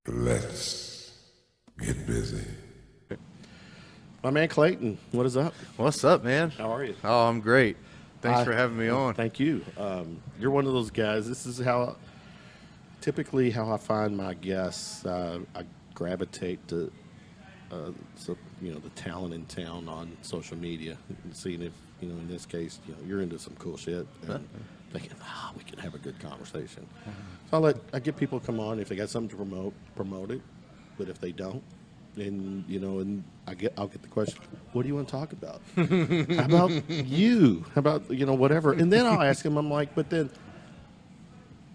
Let's get busy. My man Clayton, what is up? What's up, man? How are you? Oh, I'm great. Thanks for having me on. Thank you. You're one of those guys. This is typically how I find my guests. I gravitate to, the talent in town on social media, and seeing if, in this case, you're into some cool shit, and thinking, we can have a good conversation. So I get people come on if they got something to promote it, but if they don't, and I'll get the question, what do you want to talk about? How about you? How about whatever? And then I'll ask him. I'm like, but then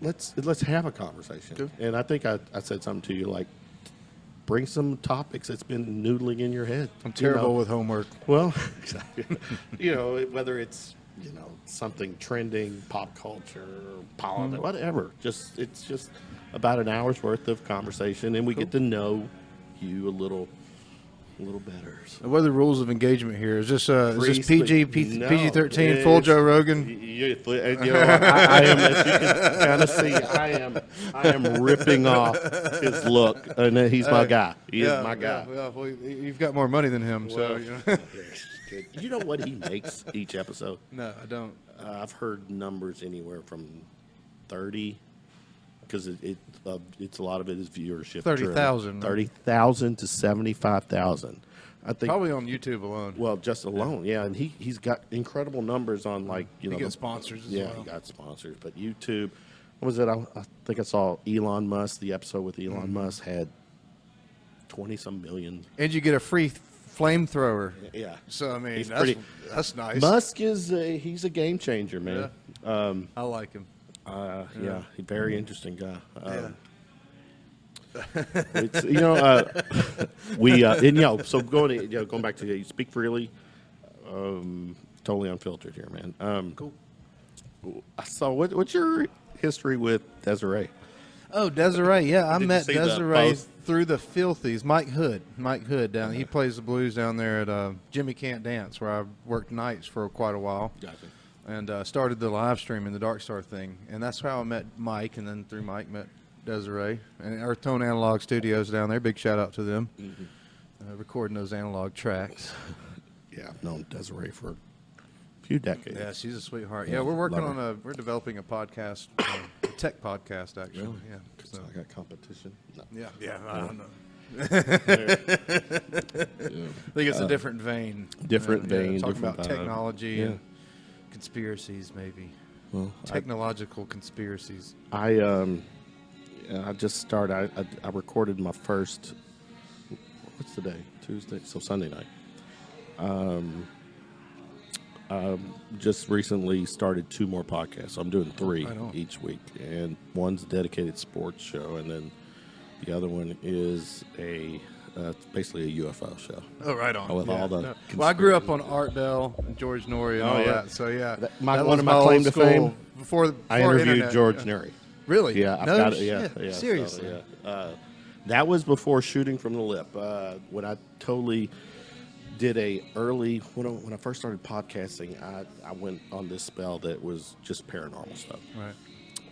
let's have a conversation. Good. And I think I said something to you like, bring some topics that's been noodling in your head. I'm terrible with homework. Well, whether it's something trending, pop culture, politics, whatever. It's just about an hour's worth of conversation, and we get to know you a little better. So. What are the rules of engagement here? Is this Free PG-13 full Joe Rogan? I am, as you can kind of see, I am ripping off his look, and he's my guy. He is my guy. Well, you've got more money than him, so You know what he makes each episode? No, I don't. I've heard numbers anywhere from 30, because it's a lot of it is viewership. 30,000. 30,000 to 75,000. I think Probably on YouTube alone. Well, just alone, yeah. And he's got incredible numbers on he gets sponsors as well. He got sponsors. But YouTube, what was it? I think I saw Elon Musk. The episode with Elon Musk had 20-some million. And you get a free flamethrower. Yeah. So I mean, that's nice. Musk he's a game changer, man. Yeah. I like him. Yeah, he's a very interesting guy. It's, so going back to you speak freely, totally unfiltered here, man. Cool. So what's your history with Desiree? Oh, Desiree, yeah, I met you see the Desiree post? through the Filthies. Mike Hood down. He plays the blues down there at Jimmy Can't Dance, where I worked nights for quite a while. Gotcha. And started the live stream in the Darkstar thing, and that's how I met Mike, and then through Mike met Desiree and Earth Tone Analog Studios down there. Big shout out to them, recording those analog tracks. Yeah, I've known Desiree for a few decades. Yeah, she's a sweetheart. Yeah, we're working on we're developing a podcast, a tech podcast actually. Really? Yeah. So I got competition. No. Yeah. I don't know. Yeah. I think it's a different vein. Different vein. Talking different about vibe. technology and conspiracies, maybe. Well, Technological conspiracies. I just started. I recorded my first. What's the day? Tuesday. So Sunday night. Just recently started 2 more podcasts. So I'm doing 3 each week, and one's a dedicated sports show, and then the other one is basically a UFO show. Oh, right on. With all the Well, I grew up on Art Bell and George Norrie and all that. So yeah, that was one of my claim to fame. Before I interviewed internet. George Norrie. Really? Yeah, I've no got it. shit. Yeah. Seriously. So, yeah. That was before Shooting from the Lip. When I totally did when I first started podcasting, I went on this spell that was just paranormal stuff. Right.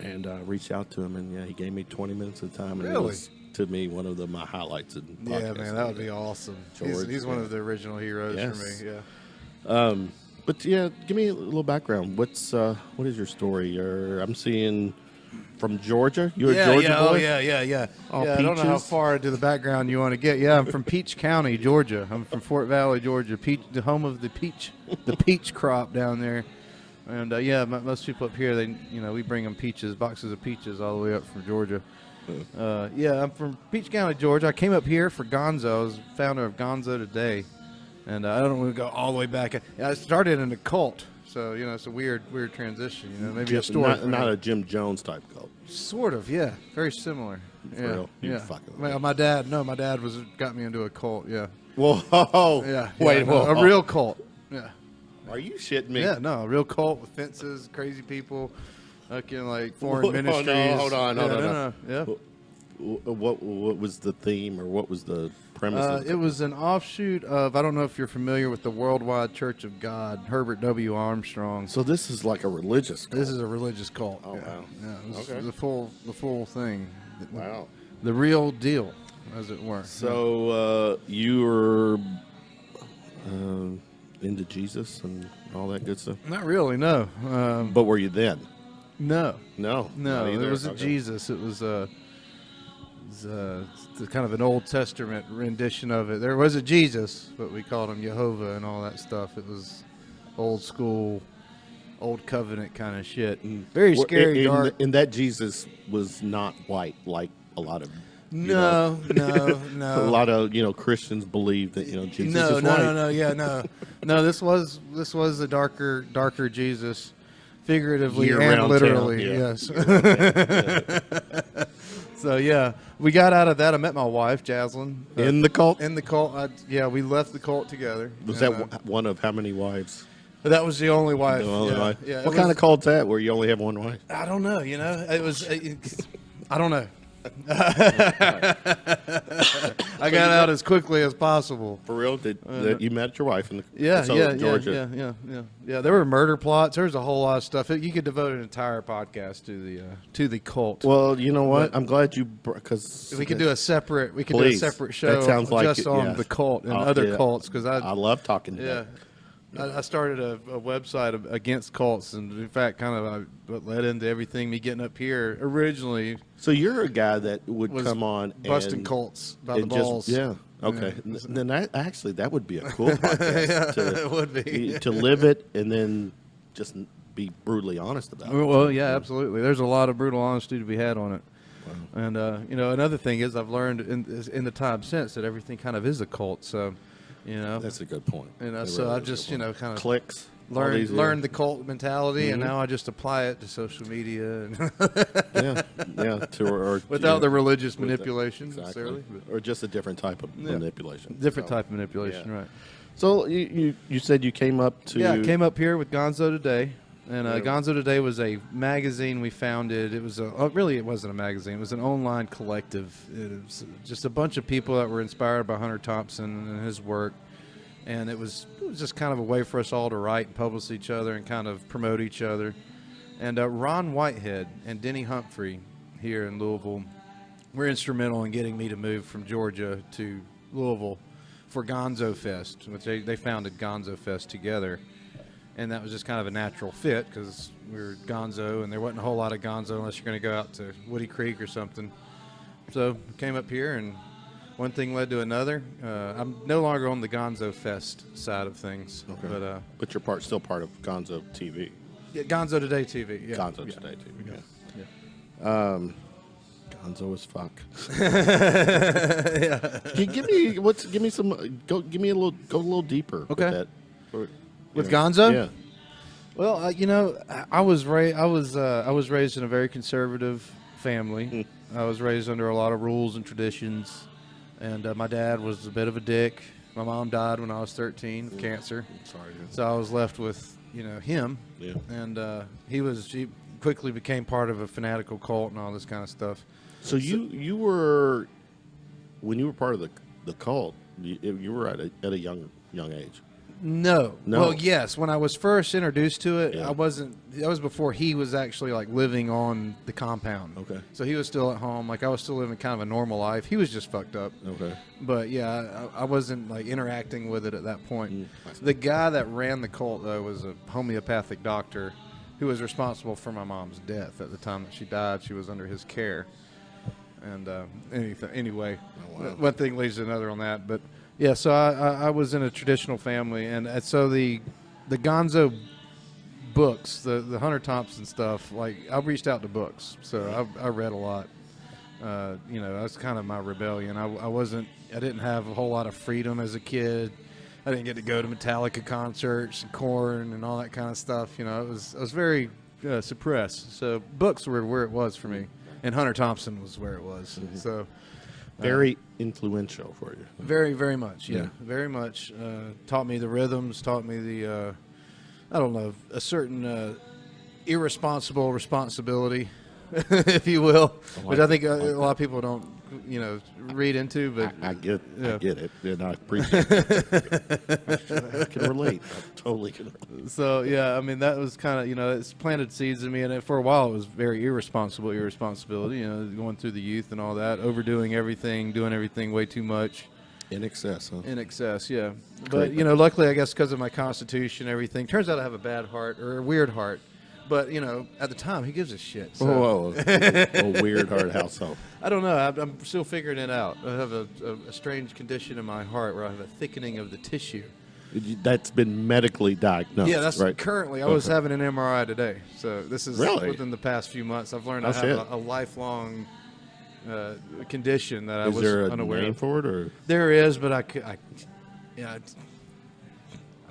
And reached out to him, and he gave me 20 minutes of time. And Really? it was, to me, one of my highlights in podcasting. Yeah, man, that would be awesome. George, He's one of the original heroes Yes. for me. Yeah. But yeah, give me a little background. What is your story? I'm seeing from Georgia. You're a Georgia boy? Oh, yeah. All I don't know how peaches? far into the background you want to get. Yeah, I'm from Peach County, Georgia. I'm from Fort Valley, Georgia, the home of the peach crop down there. And most people up here, we bring them boxes of peaches all the way up from Georgia. I'm from Peach County, Georgia. I came up here for Gonzo. I was founder of Gonzo Today. And I don't want to go all the way back. I started in a cult, so it's a weird transition. Maybe a story. Not a Jim Jones type cult. Sort of, yeah, very similar. For yeah, real? You yeah. fucking Well, my dad got me into a cult. Yeah. Whoa! Yeah. Wait, no, whoa! a real cult. Yeah. Are you shitting me? Yeah, no, a real cult with fences, crazy people, like foreign ministries. No, hold on. Yeah. What was the theme, or what was the premise? It was an offshoot of, I don't know if you're familiar with the Worldwide Church of God, Herbert W. Armstrong. So this is like a religious cult. This is a religious cult. Oh, wow. Yeah, it was Okay. the full thing. Wow. the real deal, as it were. So you were into Jesus and all that good stuff? Not really, no. But were you then? No. No. No, not it either? wasn't Okay. Jesus. It was kind of an Old Testament rendition of it. There was a Jesus, but we called him Jehovah and all that stuff. It was old school, old covenant kind of shit. Very Well, scary, dark. And that Jesus was not white like a lot of No. a lot of Christians believe that Jesus is white. No. This was a darker Jesus, figuratively and Year-round literally. town, yeah. Yes. Year-round town, So yeah, we got out of that. I met my wife, Jaslyn, In the cult? In the cult, we left the cult together. Was And, that one of how many wives? that was the only wife. The only wife? Yeah, What kind of cult's that where you only have one wife? I don't know. It was. I don't know. I got out as quickly as possible. For real? That you met your wife in Georgia. Georgia? Yeah. There were murder plots. There was a whole lot of stuff. You could devote an entire podcast to the cult. Well, you know what? I'm glad you because we could do a separate. We could Please. do a separate show That sounds like just it, on yeah. the cult and Oh, other yeah. cults because I love talking to Yeah. them. I started a website against cults, and in fact, kind of what led into everything. Me getting up here originally So you're a guy that would was come on busting and, cults by the and balls. just okay. Yeah. Then that would be a cool podcast. It would be. To live it and then just be brutally honest about it. Well, yeah, absolutely. There's a lot of brutal honesty to be had on it. Wow. And another thing is I've learned in the time since that everything kind of is a cult. So, That's a good point. And It so really I've is a just, good point. kind of Clicks. all these, learned the cult mentality, and Mhm. now I just apply it to social media and or without the religious with manipulation, exactly. necessarily. Or just a different type of Yeah. manipulation. Different So, type of manipulation, yeah. right. So you said you came up to Yeah, I came up here with Gonzo Today, and Yeah. Gonzo Today was a magazine we founded. It was really it wasn't a magazine. It was an online collective. It was just a bunch of people that were inspired by Hunter Thompson and his work, and it was just kind of a way for us all to write and publish each other and kind of promote each other. And Ron Whitehead and Denny Humphrey here in Louisville were instrumental in getting me to move from Georgia to Louisville for Gonzo Fest, which they founded Gonzo Fest together. And that was just kind of a natural fit because we were Gonzo, and there wasn't a whole lot of Gonzo unless you're going to go out to Woody Creek or something. So we came up here, and one thing led to another. I'm no longer on the Gonzo Fest side of things. Okay. But you're still part of Gonzo TV. Yeah, Gonzo Today TV. Yeah. Gonzo Today TV. Yeah. Yeah. Gonzo as fuck. Yeah. Give me some. Go a little deeper. Okay. With that. With Gonzo? Yeah. Well, I was raised in a very conservative family. I was raised under a lot of rules and traditions, and my dad was a bit of a dick. My mom died when I was 13 of cancer, Sorry. so I was left with him. Yeah. And he quickly became part of a fanatical cult and all this kind of stuff. So you were when you were part of the cult. You were at a young age. No. Well, yes. When I was first introduced to it, Yeah. I wasn't. That was before he was actually like living on the compound. Okay. So he was still at home. Like I was still living kind of a normal life. He was just fucked up. Okay. But yeah, I wasn't like interacting with it at that point. I see. The guy that ran the cult though was a homeopathic doctor who was responsible for my mom's death. At the time that she died, she was under his care. And anyway, Oh, wow. one thing leads to another on that. But yeah, so I was in a traditional family, and so the Gonzo books, the Hunter Thompson stuff, like I reached out to books, so I read a lot. That's kind of my rebellion. I didn't have a whole lot of freedom as a kid. I didn't get to go to Metallica concerts and Korn and all that kind of stuff. I was very suppressed. So books were where it was for me, and Hunter Thompson was where it was. Mm-hmm. So. Very influential for you. Very, very much. Yeah. Yeah, very much. Taught me the rhythms. Taught me the, a certain irresponsible responsibility, if you will, which I think a lot of people don't you know, read into, but I get yeah. it, and I appreciate it. I can relate. I totally can relate. So yeah, I mean that was kind of, you know, it's planted seeds in me, and for a while it was very irresponsibility, you know, going through the youth and all that, overdoing everything, doing everything way too much. In excess, huh? In excess, yeah. Great. But you know, luckily I guess because of my constitution, everything turns out I have a bad heart or a weird heart. But you know, at the time, he gives a shit. So. Whoa, a weird hard household. I don't know. I'm still figuring it out. I have a strange condition in my heart where I have a thickening of the tissue. That's been medically diagnosed. Yeah, that's right? currently. I was having an MRI today, so this is Really? within the past few months. I've learned I Oh, have a lifelong condition that I Is was there a unaware name of. for it, or There is, but I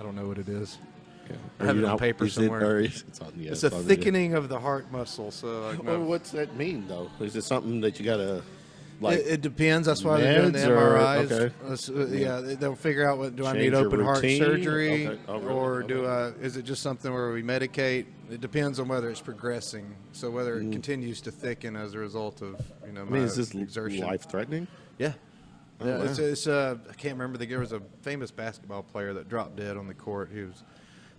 don't know what it is. I have it on paper somewhere. It's It's a thickening of the heart muscle. So like Well, what's that mean, though? Is it something that you gotta like? it depends. That's why they're doing the meds or- MRIs. okay. Yeah, they'll figure out what do I Change need your open heart routine? surgery Okay. Oh, really? or Okay. do I? Is it just something where we medicate? It depends on whether it's progressing. So whether it continues to thicken as a result of my I mean, is this exertion. life-threatening? Yeah. Oh, Yeah, wow. it's I can't remember. There was a famous basketball player that dropped dead on the court. He was,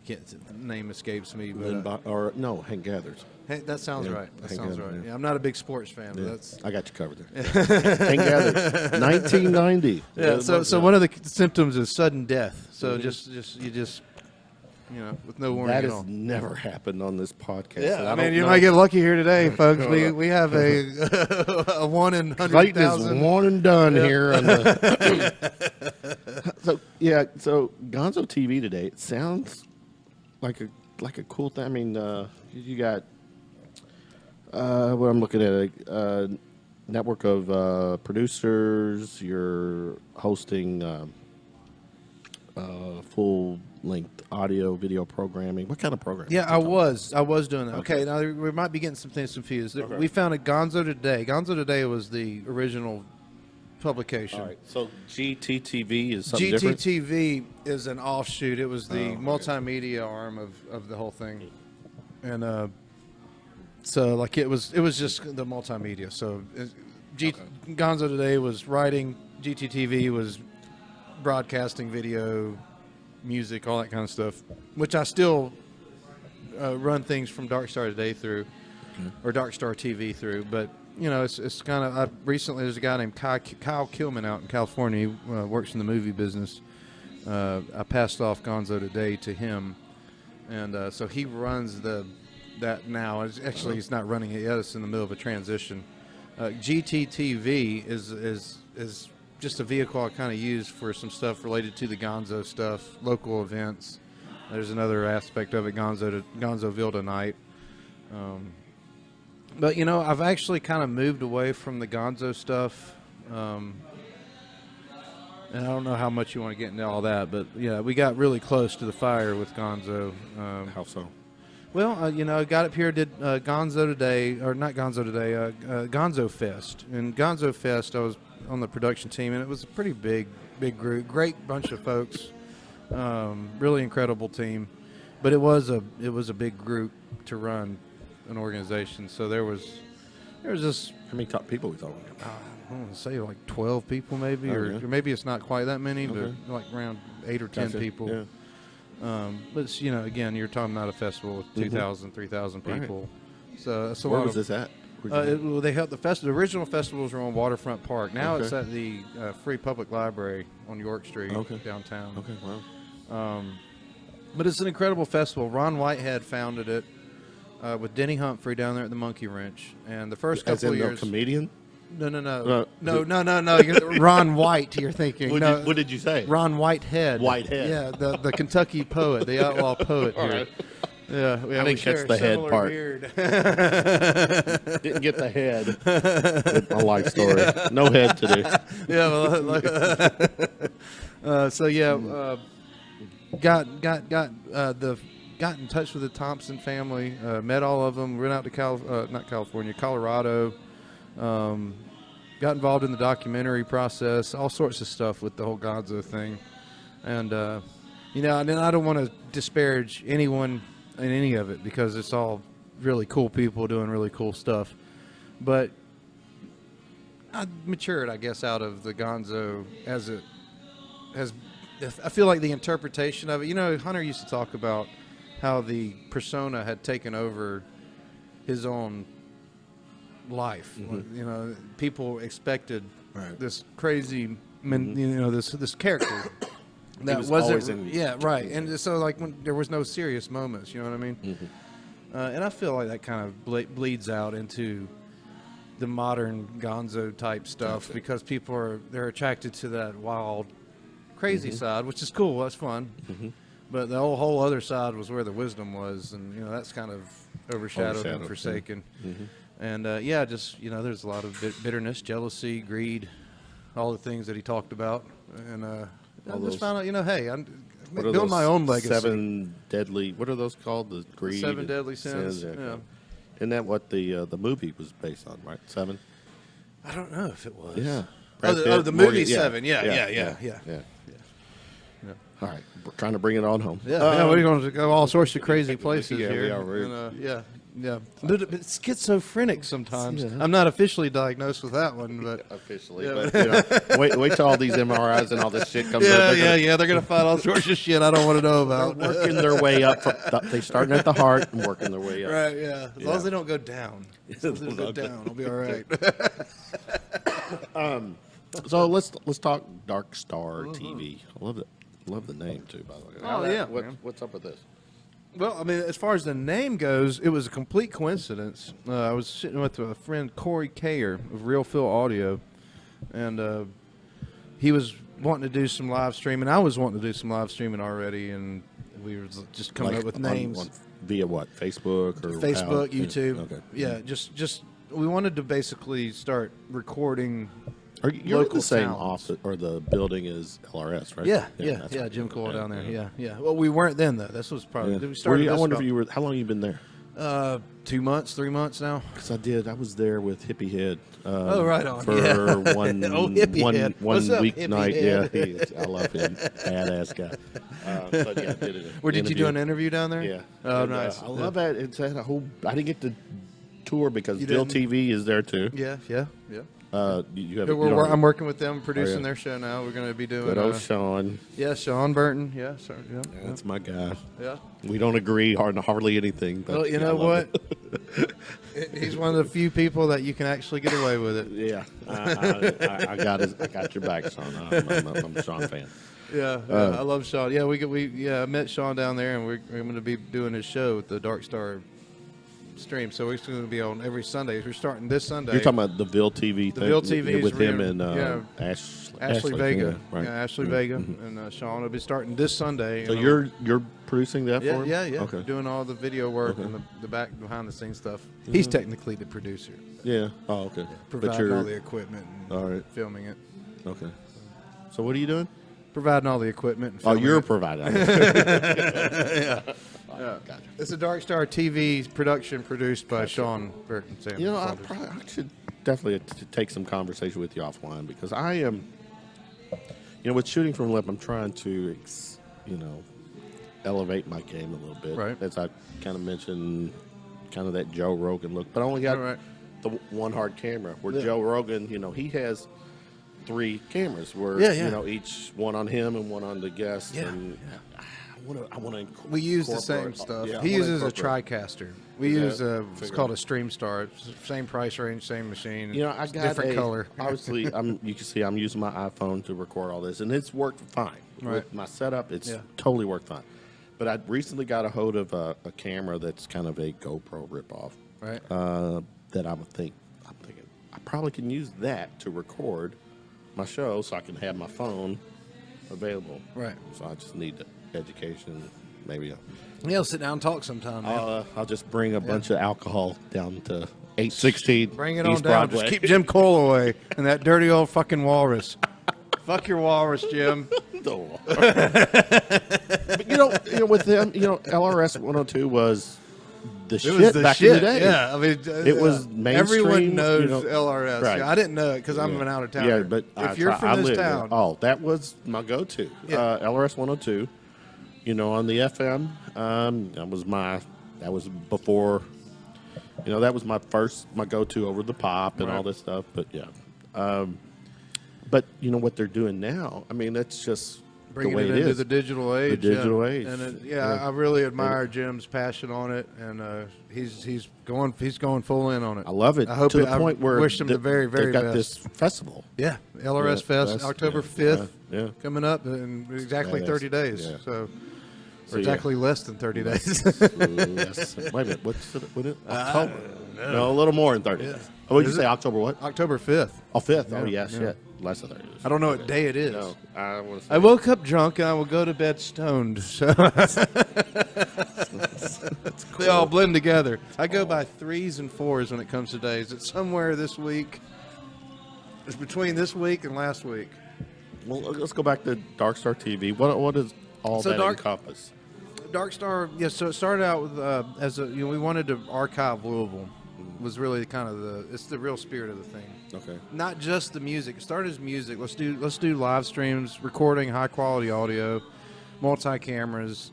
the name escapes me, but Or no, Hank Gathers. hey, that sounds Yeah, right. That Hank sounds Gathers, right. yeah. Yeah, I'm not a big sports fan, but Yeah. that's I got you covered there. Hank Gathers, 1990. yeah. So one of the symptoms is sudden death. So just with no warning That at has all. never happened on this podcast. Yeah, and I don't mean, you know- might get lucky here today, folks. We have a 1 in 100,000. Clayton is one and done Yep. here. On the so Gonzo TV today. It sounds like a cool thing. I mean, you got what I'm looking at a network of producers. You're hosting full length audio video programming. What kind of programming? Yeah, I was doing that. Okay, now we might be getting some things confused. Okay. We found a Gonzo Today. Gonzo Today was the original publication. All right. So GTTV is something different. GTTV is an offshoot. It was the multimedia arm of the whole thing, and so like it was just the multimedia. So Gonzo Today was writing. GTTV was broadcasting video, music, all that kind of stuff, which I still run things from Darkstar Today through, or Darkstar TV through. But it's kind of. Recently, there's a guy named Kyle Kilman out in California. He works in the movie business. I passed off Gonzo Today to him, and so he runs that now. Actually, he's not running it yet. It's in the middle of a transition. GTTV is just a vehicle I kind of use for some stuff related to the Gonzo stuff, local events. There's another aspect of it, Gonzoville tonight. But I've actually kind of moved away from the Gonzo stuff, and I don't know how much you want to get into all that, but yeah, we got really close to the fire with Gonzo. How so? Well, I got up here, did Gonzo Today, or not Gonzo Today, Gonzo Fest. And Gonzo Fest, I was on the production team, and it was a pretty big group, great bunch of folks, really incredible team. But it was a big group to run an organization. So there was this. How many top people we talking about? I want to say like 12 people maybe, or maybe it's not quite that many, but like around 8 or 10 people. Yeah. But it's, again, you're talking about a festival with 2,000, 3,000 people. Right. So that's a Where lot was of, this at? they held the festival. The original festivals were on Waterfront Park. Now it's Okay. at the Free Public Library on York Street downtown. Okay, wow. But it's an incredible festival. Ron Whitehead founded it with Denny Humphrey down there at the Monkey Wrench. And the first As couple in of the years, comedian? no. Ron White. You're thinking. What did you say? Ron Whitehead. Whitehead. Yeah, the Kentucky poet, the outlaw poet here. right. Yeah, I we didn't share catch a the head similar part. beard. Didn't get the head with my life story. No head today. Yeah, got in touch with the Thompson family, met all of them, went out to Colorado, got involved in the documentary process, all sorts of stuff with the whole Gonzo thing, and and I don't want to disparage anyone in any of it because it's all really cool people doing really cool stuff, but matured, I guess, out of the Gonzo as it has. I feel like the interpretation of it. You know, Hunter used to talk about how the persona had taken over his own life. You know, people expected this crazy, this character that was wasn't. always in- Yeah, right. And so, like, when there was no serious moments. You know what I mean? And I feel like that kind of bleeds out into the modern Gonzo type stuff because people they're attracted to that wild, crazy side, which is cool. That's fun. But the whole other side was where the wisdom was, and you know that's kind of overshadowed and forsaken. And just there's a lot of bitterness, jealousy, greed, all the things that he talked about. And I just found out, hey, I'm building my own legacy. 7 deadly. What are those called? The greed. 7 deadly sins. Yeah. Isn't that what the movie was based on? Right, 7. I don't know if it was. Yeah. The movie 7. Yeah. All right, we're trying to bring it on home. Yeah, we're going to go all sorts of crazy places Yeah, we here. are. Yeah. It's schizophrenic sometimes. I'm not officially diagnosed with that one, but Officially, Yeah. but wait till all these MRIs and all this shit comes up. they're going to find all sorts of shit I don't want to know They're about. working their way up. They're starting at the heart and working their way up. Right, yeah. As long as they don't go down. As long as they don't go down, I'll be all right. So let's talk Darkstar TV. I love it. Love the name too, by the way. What's up with this? Well, I mean, as far as the name goes, it was a complete coincidence. I was sitting with a friend, Corey Kayer of Real Phil Audio, and he was wanting to do some live streaming. I was wanting to do some live streaming already, and we were just coming up with names. Via what? Facebook or Facebook, YouTube. Okay. Yeah, just we wanted to basically start recording. You're in the same towns. office, or the building is LRS, right? Yeah, Jim Cole down there. Yeah. Well, we weren't then though. This was probably we I started. wonder if you were. How long have you been there? 2 months, 3 months now. Because I was there with Hippie Head. Right on. For one Hippie Head. What's up, week Hippie night. Head? Yeah, I love him. Badass guy. But yeah, did it. Where did you do an interview down there? Yeah. Oh, And, nice. I love that. It's had a whole. I didn't get to tour because You Bill didn't? TV is there too. Yeah. You have. I'm working with them, producing yeah. their show now. We're going to be doing. Good old Sean. Yeah, Sean Burton. Yeah, sorry. That's my guy. Yeah. We don't agree on hardly anything. But Well, you know what? He's one of the few people that you can actually get away with it. Yeah, I got your back, Sean. I'm a Sean fan. Yeah, I love Sean. Yeah, I met Sean down there, and we're going to be doing his show with the Darkstar stream. So we're going to be on every Sunday. We're starting this Sunday. You're talking about the Ville TV thing. Ville TV with him is and Ashley Vega. Yeah, right. Ashley Vega, and Sean will be starting this Sunday. So you're producing that for him? Yeah. Okay. Doing all the video work and the behind the scenes stuff. He's technically the producer. Yeah. Oh, okay. Providing all the equipment and all right. filming it. Okay. So what are you doing? Providing all the equipment. And Oh, filming you're it. providing. Yeah. Gotcha. It's a Darkstar TV production produced by Sean Burton. Sam You know, I Saunders. should definitely take some conversation with you offline because I am, with shooting from lip, I'm trying to, elevate my game a little bit. Right. As I kind of mentioned, kind of that Joe Rogan look, but I only got the one hard camera. Where Joe Rogan, he has 3 cameras. Where each one on him and one on the guest. Yeah. And I want to. We use the same stuff. Yeah, he uses a TriCaster. We use it's called a StreamStar. It's the same price range, same machine. I got different color. Obviously, you can see I'm using my iPhone to record all this, and it's worked fine. Right. With my setup, it's totally worked fine. But I recently got a hold of a camera that's kind of a GoPro ripoff. Right. That I'm thinking I probably can use that to record my show, so I can have my phone available. Right. So I just need the education, maybe. He'll sit down and talk sometime. Man. I'll just bring a bunch of alcohol down to 816. Bring it East on down. Broadway. Just keep Jim Cole away and that dirty old fucking walrus. Fuck your walrus, Jim. But with them, LRS 102 was the shit back in the day. Yeah, I mean, it was mainstream. Everyone knows LRS. Right. Yeah, I didn't know it because I'm an out of town. Yeah, but if you're from this town, that was my go-to. Yeah. LRS 102. On the FM, that was before. That was my go-to over the pop and all this stuff. But yeah, But you know what they're doing now? I mean, that's just Bringing the way it it into is. the digital age. The digital age. And Yeah. I really admire Jim's passion on it, and he's going full in on it. I love it. I hope to the point where wish him the very, very they've got best. this festival. Yeah, LRS Fest, Fest, October yeah, 5th, yeah. coming up in exactly Badass. 30 days. Yeah. So, So, or exactly less than 30 days. Yes. Wait a minute. What's it? October? No, a little more than 30 days. Oh, what did you Is say? it? October what? October 5th. Oh, 5th. Oh, Yeah, yes, yeah. shit. Less than 30 days. I don't know what day it is. No, I want to say. I woke up drunk and I will go to bed stoned. So they all blend together. I go by 3s and 4s when it comes to days. It's somewhere this week. It's between this week and last week. Well, let's go back to Darkstar TV. What does all So that Dark- encompass? Darkstar, yes. So it started out with we wanted to archive Louisville. Was really kind of it's the real spirit of the thing. Okay. Not just the music. It started as music. Let's do live streams, recording high quality audio, multi cameras.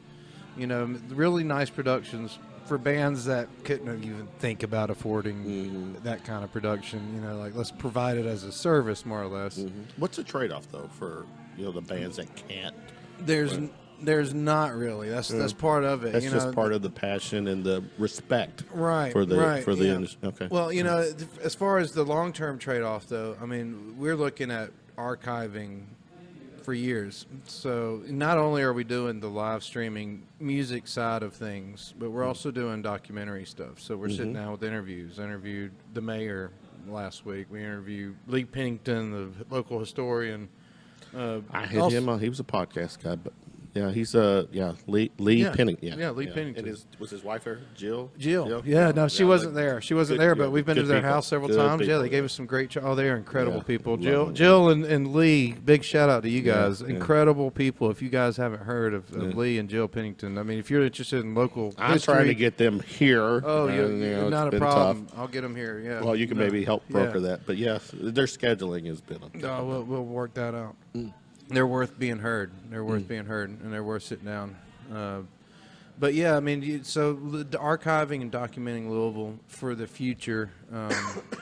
You know, really nice productions for bands that couldn't even think about affording that kind of production. You know, like let's provide it as a service, more or less. What's the trade-off though for the bands that can't? There's not really. That's part of it. That's you just know? part of the passion and the respect, Right, For the right, yeah. industry. Okay. Well, you know, as far as the long-term trade-off, though, I mean, we're looking at archiving for years. So not only are we doing the live streaming music side of things, but we're also doing documentary stuff. So we're sitting down with interviews. Interviewed the mayor last week. We interviewed Lee Pennington, the local historian. I hit him on. He was a podcast guy, but yeah, he's Lee Pennington. Yeah, Lee Pennington. And was his wife there? Jill. Yeah, no, she wasn't there. She wasn't Good- there, but good- we've been to good their people. house several Good times. Yeah, people, they gave yeah. us some great. Oh, they are incredible Yeah, people. love Jill, them. and Lee. Big shout out to you guys. yeah. Incredible people. If you guys haven't heard of Lee and Jill Pennington, I mean, if you're interested in local I'm history, trying to get them here. Oh, and, it's it's not a been problem. tough. I'll get them here. Yeah. Well, you can No, maybe help broker yeah. that, but yes, their scheduling has been. No, we'll work that out. They're worth being heard. They're worth being heard, and they're worth sitting down. But yeah, I mean, so the archiving and documenting Louisville for the future.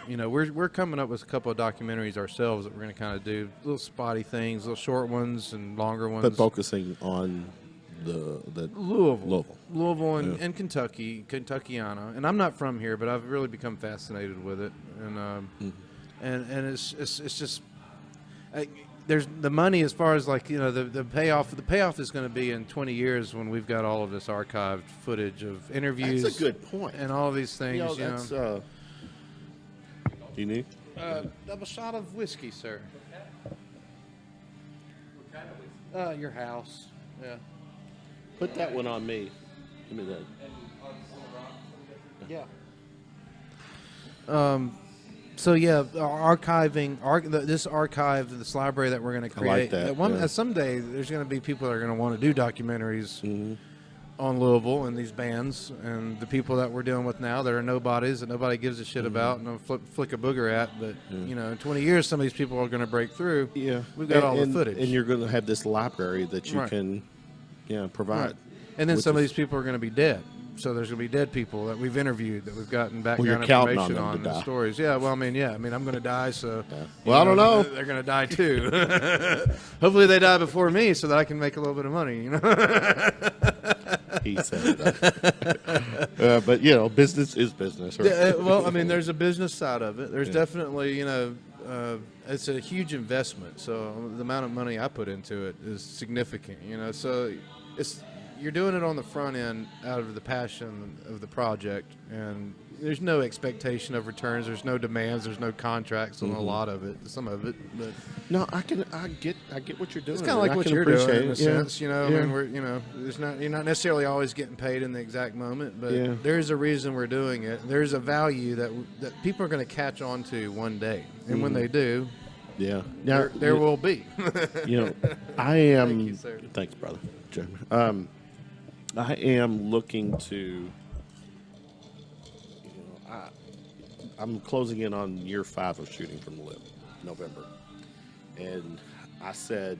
You know, we're coming up with a couple of documentaries ourselves that we're going to kind of do little spotty things, little short ones and longer ones. But focusing on the Louisville and Kentucky, Kentuckiana, and I'm not from here, but I've really become fascinated with it, and it's just there's the money as far as like the payoff. The payoff is going to be in 20 years when we've got all of this archived footage of interviews. That's a good point. And all of these things. That's do you need? Double shot of whiskey, sir. Your house. Yeah. Put that one on me. Give me that. Yeah. So yeah, this archive, this library that we're going to create. that, Someday there's going to be people that are going to want to do documentaries on Louisville and these bands and the people that we're dealing with now that are nobodies that nobody gives a shit about and flick a booger at. But in 20 years, some of these people are going to break through. Yeah, we've got all the footage, and you're going to have this library that you can, provide. Right. And then some of these people are going to be dead. So there's going to be dead people that we've interviewed that we've gotten background information on and stories. Yeah, well, I mean, I'm going to die, so. Yeah. Well, I don't know. They're going to die too. Hopefully, they die before me, so that I can make a little bit of money. He said that. But business is business. Right? Well, I mean, there's a business side of it. There's definitely, it's a huge investment. So the amount of money I put into it is significant. So you're doing it on the front end out of the passion of the project, and there's no expectation of returns. There's no demands. There's no contracts on a lot of it. Some of it, but no, I get what you're doing. it's kind of like what you're doing in a sense. Yeah. I mean, you're not necessarily always getting paid in the exact moment, but there's a reason we're doing it. There's a value that people are going to catch on to one day, and when they do, there will be. I am. Thank you, sir. Thanks, brother. I am looking to. I'm closing in on year 5 of shooting from the lip, November, and I said,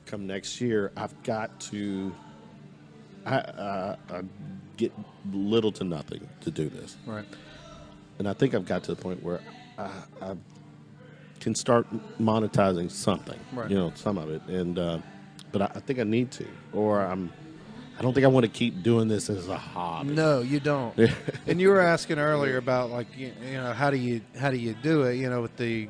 come next year, I've got to. I get little to nothing to do this, Right. and I think I've got to the point where can start monetizing something. Right. You know, some of it, and but I think I need to, or I don't think I want to keep doing this as a hobby. No, you don't. And you were asking earlier about like you know how do you do it? You know, with the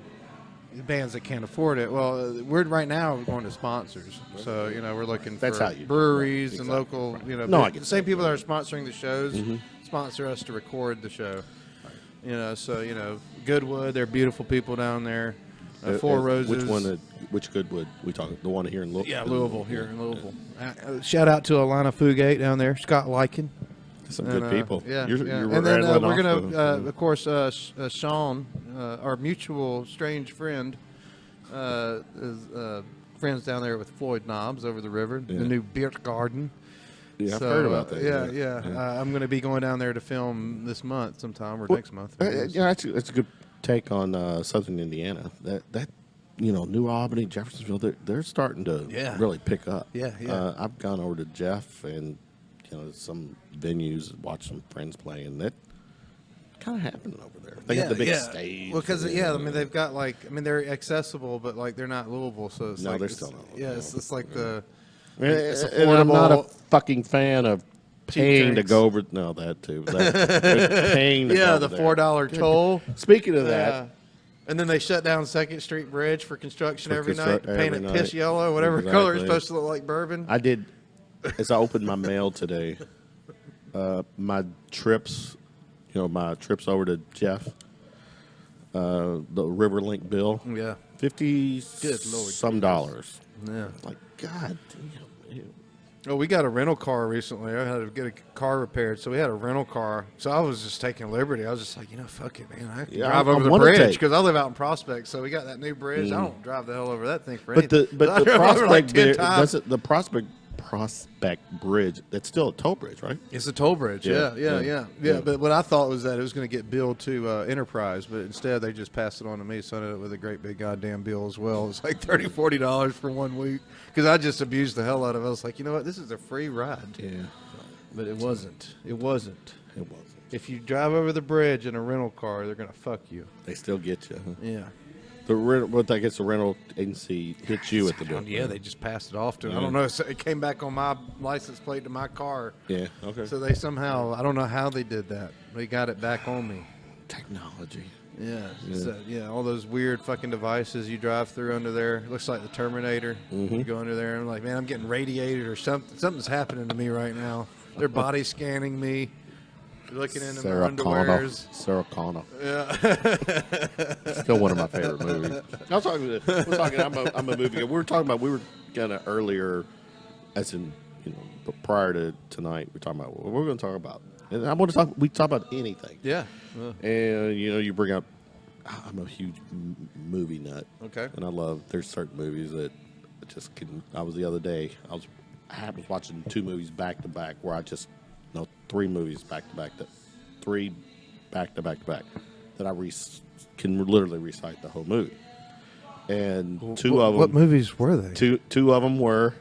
bands that can't afford it. Well, we're right now going to sponsors, so you know we're looking That's for how you breweries do it. and Exactly. local. Right. You know, No, I the get same that. people that are sponsoring the shows sponsor us to record the show. You know, so you know Goodwood, they're beautiful people down there. Four Roses. Which one? Which Goodwood we talking? The one here in Louisville? Yeah, Louisville, here in Louisville. Shout out to Alana Fugate down there, Scott Lykin. Some good people. Yeah, You're and then rattling we're off going to, of course, Sean, our mutual strange friend, is friends down there with Floyd Knobs over the river, the new beer garden. Yeah, I've heard about that. Yeah. I'm going to be going down there to film this month sometime or next month. Yeah, that's a good take on Southern Indiana. That you know, New Albany, Jeffersonville, they're starting to really pick up. Yeah. I've gone over to Jeff and you know some venues, watched some friends play, and that kind of happening over there. They got the big stage. Well, because I mean they've got like they're accessible, but like they're not Louisville, so it's No, they're still not Louisville. Yeah, it's like the. It's It's and I'm not a affordable. fucking fan of paying to drinks. go over. No, that too. Paying to go The over there. $4 toll. Speaking of that, And then they shut down 2nd Street Bridge for construction every night, paint every it night. piss yellow, whatever color it's Exactly. supposed to look like bourbon. I did, as I opened my mail today, my trips, you know, my trips over to Jeff, the Riverlink bill, Yeah. $50 Lord some dollars. Yeah. Like, God damn. Well, we got a rental car recently. I had to get a car repaired, so we had a rental car. So I was just taking liberty. I was just like, you know, fuck it, man. I can Yeah, drive I over the wanna bridge take- because I live out in Prospect. So we got that new bridge. I don't drive the hell over that thing for But anything. the I drove over Prospect like 10 Bridge, times. the Prospect Bridge, that's still a toll bridge, right? It's a toll bridge. Yeah, Yeah. But what I thought was that it was going to get billed to Enterprise, but instead they just passed it on to me, so I ended up with a great big goddamn bill as well. It was like $30, $40 for 1 week because I just abused the hell out of it. I was like, you know what, this is a free ride. Yeah. But it wasn't. It wasn't. It wasn't. If you drive over the bridge in a rental car, they're going to fuck you. They still get you. Huh? Yeah. I guess the rental agency hits you at the door. Yeah, they just passed it off to. Yeah. I don't know. It came back on my license plate to my car. Yeah. Okay. So they somehow, I don't know how they did that. They got it back on me. Technology. Yeah. So, all those weird fucking devices you drive through under there. It looks like the Terminator. You go under there and I'm like, man, I'm getting radiated or something. Something's happening to me right now. They're body scanning me. They're looking into my underwears. Sarah Connor. Yeah. Still one of my favorite movies. I was talking. We're talking. I'm a movie guy. We were talking about. We were kind of earlier, as in but prior to tonight. We're talking about what we're going to talk about. And I want to talk. We talk about anything. Yeah. And you bring up. I'm a huge movie nut. Okay. And I love. There's certain movies that I just can. I was the other day. I was watching 2 movies back to back where I just. No, 3 movies back to back. 3 back to back to back. That I can literally recite the whole movie. And 2 of them. What movies were they? Two of them were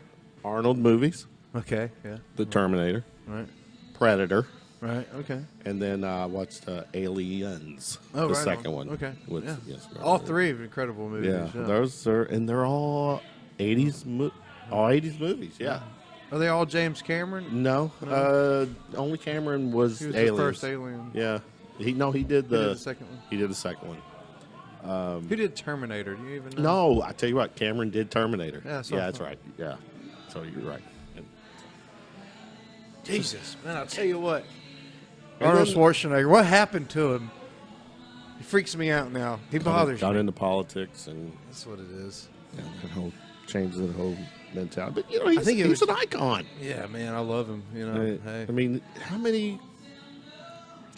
Arnold movies. Okay. Yeah. The Terminator. Right. Predator. Right. Okay. And then I watched Aliens. Oh, the right second on. one. Okay. With, Yeah. yes, All 3 of incredible movies. Yeah. Those are, and they're all 80s movies. Yeah. Are they all James Cameron? No. Only Cameron was He was Aliens. the first Alien. Yeah. He did the second one. He did the second one. Who did Terminator? Do you even know? No, I tell you what, Cameron did Terminator. Yeah, so that's right. Yeah. So you're right. And Jesus, man! I'll tell you what. And Arnold then- Schwarzenegger. What happened to him? He freaks me out now. He bothers got me. into politics and That's what it is. that whole changed the whole mentality. But he's an icon. Yeah, man, I love him. You know, hey, I mean, how many?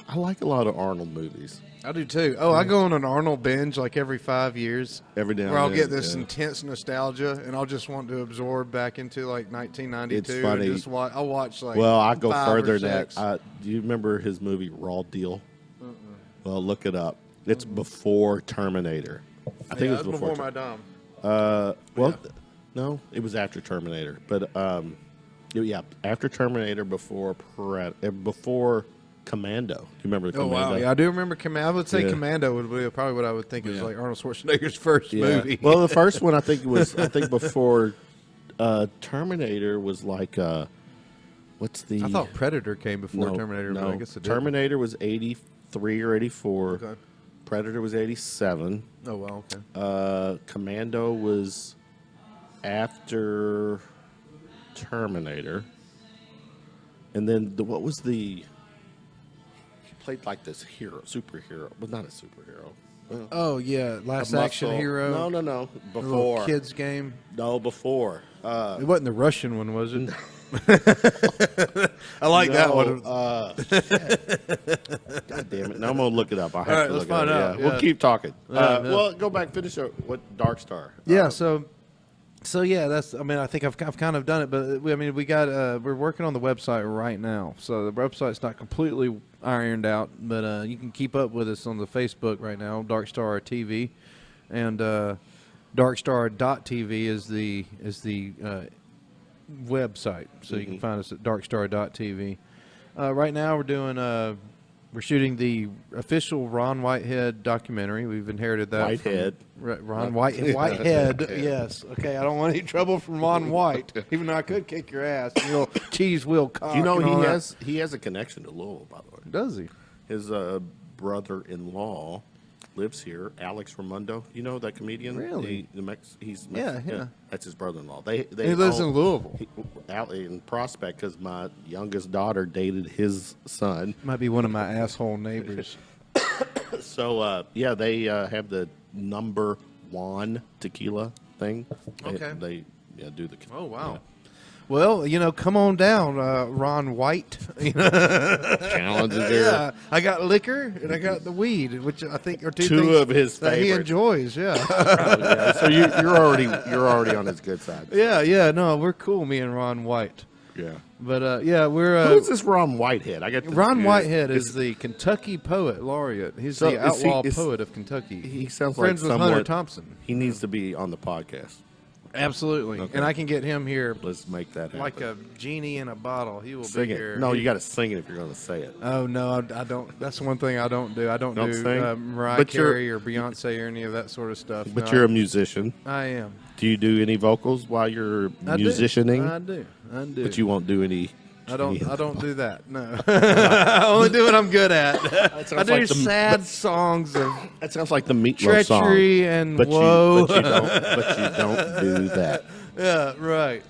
I like a lot of Arnold movies. I do too. Oh, I go on an Arnold binge like every 5 years. Every now where I'll and get then, this yeah. intense nostalgia, and I'll just want to absorb back into like 1992. It's funny. And just watch. I'll watch like. Well, I go 5 or further than 6. that. Do you remember his movie Raw Deal? Well, look it up. It's before Terminator. I think it was before. my dime. No, it was after Terminator. But yeah, after Terminator, before Commando. You remember Oh Commando? wow, yeah, I do remember Commando. I would say Yeah. Commando would be probably what I would think is Yeah. like Arnold Schwarzenegger's first Yeah. movie. Well, the first one I think before Terminator was like what's the? I thought Predator came before Terminator, No, but I guess it did. Terminator was 83 or 84. Okay. Predator was 87. Oh well, okay. Commando was after Terminator, and then what was the? He played like this superhero, but not a superhero. Oh yeah, Last A Action muscle- Hero. No, The little before. kids game. No, before. It wasn't the Russian one, was it? I like that one. God damn it! Now I'm gonna look it up. I have All right, to let's look find it up. out. Yeah. We'll Yeah. keep talking. Yeah. Well, go back, finish up what Darkstar. Yeah, so yeah, that's. I mean, I think I've kind of done it, but we got we're working on the website right now, so the website's not completely ironed out, but you can keep up with us on the Facebook right now, Darkstar TV, and Darkstar.tv is the website, so you can find us at Darkstar.tv. Right now, we're shooting the official Ron Whitehead documentary. We've inherited that. Whitehead. Ron Whitehead, yes. Okay, I don't want any trouble from Ron White, even though I could kick your ass. You know, cheese wheel cock. Do you know and all he has a connection to Louisville, by the way. Does he? His brother-in-law lives here, Alex Ramundo. You know that comedian? Really? He's Yeah, yeah. That's his brother-in-law. They He lives in own- Louisville. Out in Prospect, because my youngest daughter dated his son. Might be one of my asshole neighbors. So they have the number one tequila thing. Okay. They do the. Oh wow. Well, come on down, Ron White. Challenges there. Yeah, I got liquor and I got the weed, which I think are two Two things of his that he favorites. enjoys. Yeah. Yeah, so you're already on his good side. Yeah. No, we're cool, me and Ron White. Yeah. But we're Who's this Ron Whitehead? I got Ron Whitehead is the Kentucky Poet Laureate. He's So the is he- outlaw is- poet of Kentucky. He sounds friends like with Hunter somewhat- Thompson. He needs to be on the podcast. Absolutely, Okay. and I can get him here Let's make that happen. like a genie in a bottle. He will sing be it. here. No, He- you got to sing it if you're going to say it. Oh no, I don't. That's one thing I don't do. I don't Don't do sing? Mariah But you're- Carey or Beyonce or any of that sort of stuff. But No, you're a musician. I am. Do you do any vocals while you're I musicianing? I do. But you won't do any. I don't do that. No. I only do what I'm good at. I sounds do like the- sad songs of That sounds like the Meatloaf song. treachery and But woe. but you don't do that. Yeah, right.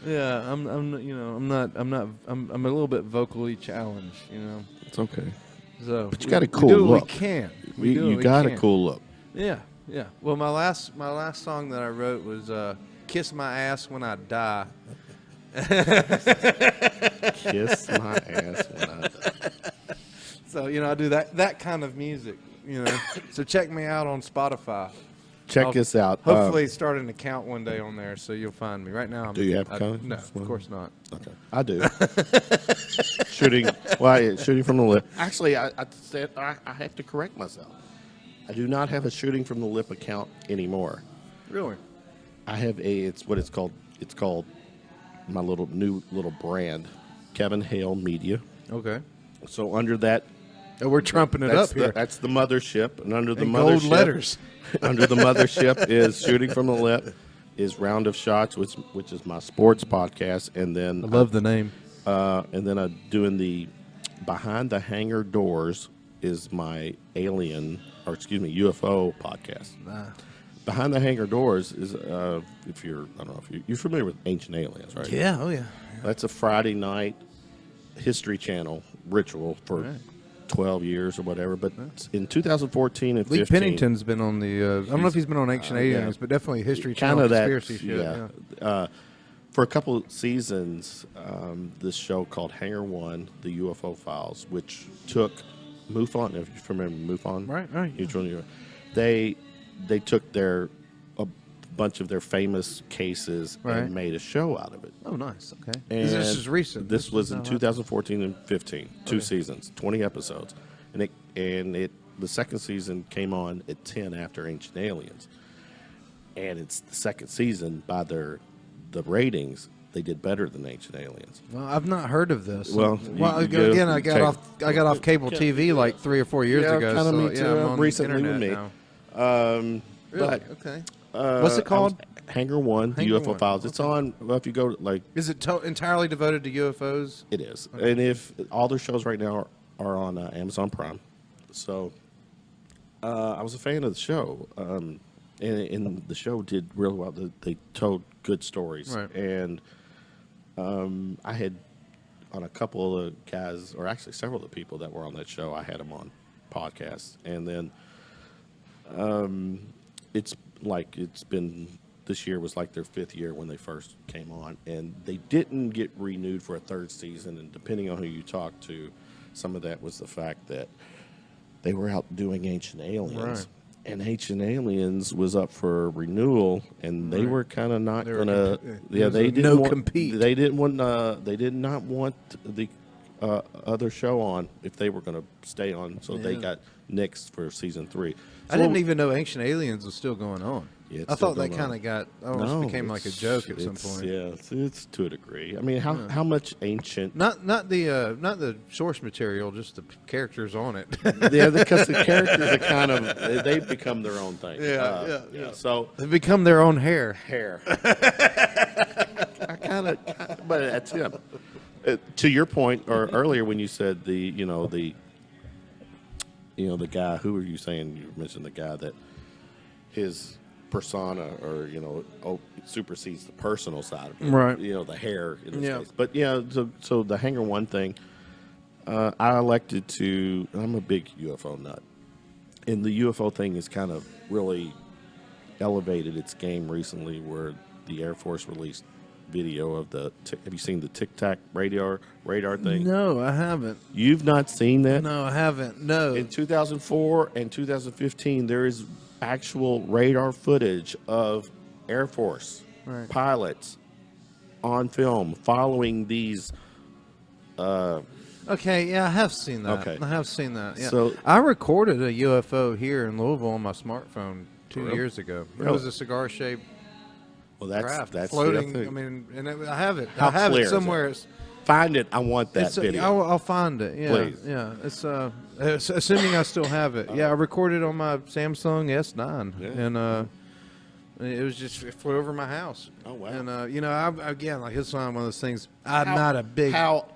Yeah, I'm a little bit vocally challenged, It's okay. So, But you got a we cool do what look. We can. We do You what we got a can. cool look. Yeah. Well, my last song that I wrote was "Kiss My Ass When I Die." Kiss my ass when I die. So I do that kind of music. So check me out on Spotify. Check I'll this out. Hopefully, start an account one day on there, so you'll find me. Right now, Do you have an account? No, of course not. Okay, I do. shooting from the lip. Actually, I said I have to correct myself. I do not have a shooting from the lip account anymore. Really? I have it's called. It's called my new little brand, Kevin Hale Media. Okay. So under that, Oh, we're trumping it up here. that's the mothership, and under the In mothership, gold letters. under the mothership is Shooting from the Lip, is Round of Shots, which is my sports podcast, and then I love the name. I'm doing the Behind the Hangar Doors is my UFO podcast. Behind the Hangar Doors is if you're familiar with Ancient Aliens, right? Yeah. Oh yeah. That's a Friday night History Channel ritual for 12 years or whatever. But in 2014 and Lee 15, Pennington's been on the. I don't know if he's been on Ancient Aliens, but definitely History kind Channel of that, conspiracy shit. yeah. For a couple of seasons, this show called Hangar One, the UFO Files, which took MUFON. If you remember MUFON, Right. Neutral. They took a bunch of their famous cases Right. and made a show out of it. Oh, nice. Okay. And This is recent. This was in now, huh? 2014 and 15, two seasons, 20 episodes, and the second season came on at 10 after Ancient Aliens, and it's the second season by the ratings. they did better than Ancient Aliens. Well, I've not heard of this. Well, again, I got off cable TV like 3 or 4 years ago. Kind of so, me too. I'm on Recently the with me. internet now. Really? But Okay. What's it called? Hangar One, the Hangar UFO One. Files. It's on. Well, if you go like Is it entirely devoted to UFOs? it is, and if all their shows right now are on Amazon Prime, so I was a fan of the show, and the show did really well. They told good stories, Right. and I had on a couple of the guys, or actually several of the people that were on that show, I had them on podcasts, and then it's been. This year was like their 5th year when they first came on, and they didn't get renewed for a 3rd season. And depending on who you talk to, some of that was the fact that they were out doing Ancient Aliens, Right. and Ancient Aliens was up for renewal, and they were kind of not going to. Yeah, they didn't no want, compete. They didn't want. They did not want the other show on if they were going to stay on, so they got nixed for season 3. So I didn't even know Ancient Aliens was still going on. Yeah, it's I still thought that going kind on. of got almost became like a joke at some it's- point. Yeah, it's to a degree. I mean, how much ancient? Not the source material, just the characters on it. Yeah, because the characters are kind of they've become their own thing. Yeah. So They've become their own hair. hair. I kind of, but that's him. To your point, or earlier when you said the guy. Who were you saying? You mentioned the guy that his persona, or supersedes the personal side of it. Right. The hair in this Yeah. case. But so the Hangar One thing, I elected to. I'm a big UFO nut, and the UFO thing has kind of really elevated its game recently, where the Air Force released video of the. Have you seen the Tic Tac radar thing? No, I haven't. You've not seen that? No, I haven't. No. In 2004 and 2015, there is actual radar footage of Air Force pilots on film following these. Okay, yeah, I have seen that. Okay. I have seen that. Yeah. So- I recorded a UFO here in Louisville on my smartphone 2 real? years ago. It Really? was a cigar-shaped Well, craft that's floating. the I thing. mean, and I have it. How I have clear it is somewhere. it? Find it. I want that It's video. I'll find it. Yeah, Please. yeah. It's assuming I still have it. Yeah, I recorded on my Samsung S9, Yeah. and it was just it flew over my house. Oh, wow. And again, like it's one of those things. I'm not a big. How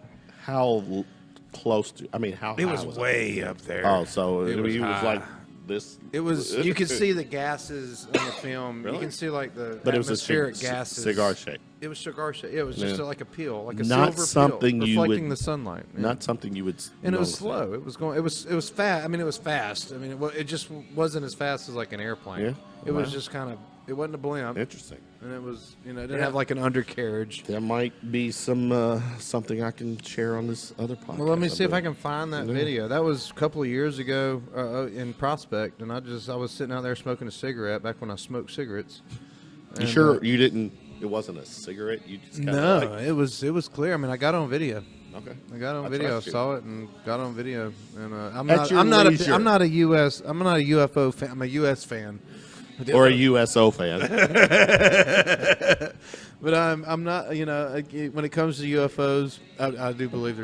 close to? I mean, how It high was way up there. Oh, so It it was was high. like this. It was. You could see the gases on the film. Really? You can see like the But it was a atmospheric gases. cigar shape. It was cigar shape. It was just Yeah. like a peel, like a Not silver something peel, you reflecting would- the sunlight. Yeah. Not something you would. And it was notice. slow. It was going. It was fast. I mean, it was fast. I mean, it just wasn't as fast as like an airplane. Yeah? It was Wow. just kind of. It wasn't a blimp, Interesting. and it was. It didn't Yeah. have like an undercarriage. There might be some something I can share on this other podcast. Well, let me see if I believe. can find that Yeah. video. That was a couple of years ago in Prospect, and I was sitting out there smoking a cigarette back when I smoked cigarettes. You And, sure you didn't? It wasn't a cigarette. You just kinda No, like, it was clear. I mean, I got on video. okay. I got on I video. I trust you. saw it and got on video. And I'm At not. your I'm not. leisure. I'm not a U.S. I'm not a UFO fan. I'm a U.S. fan. Or a USO fan. But I'm not. When it comes to UFOs, I do believe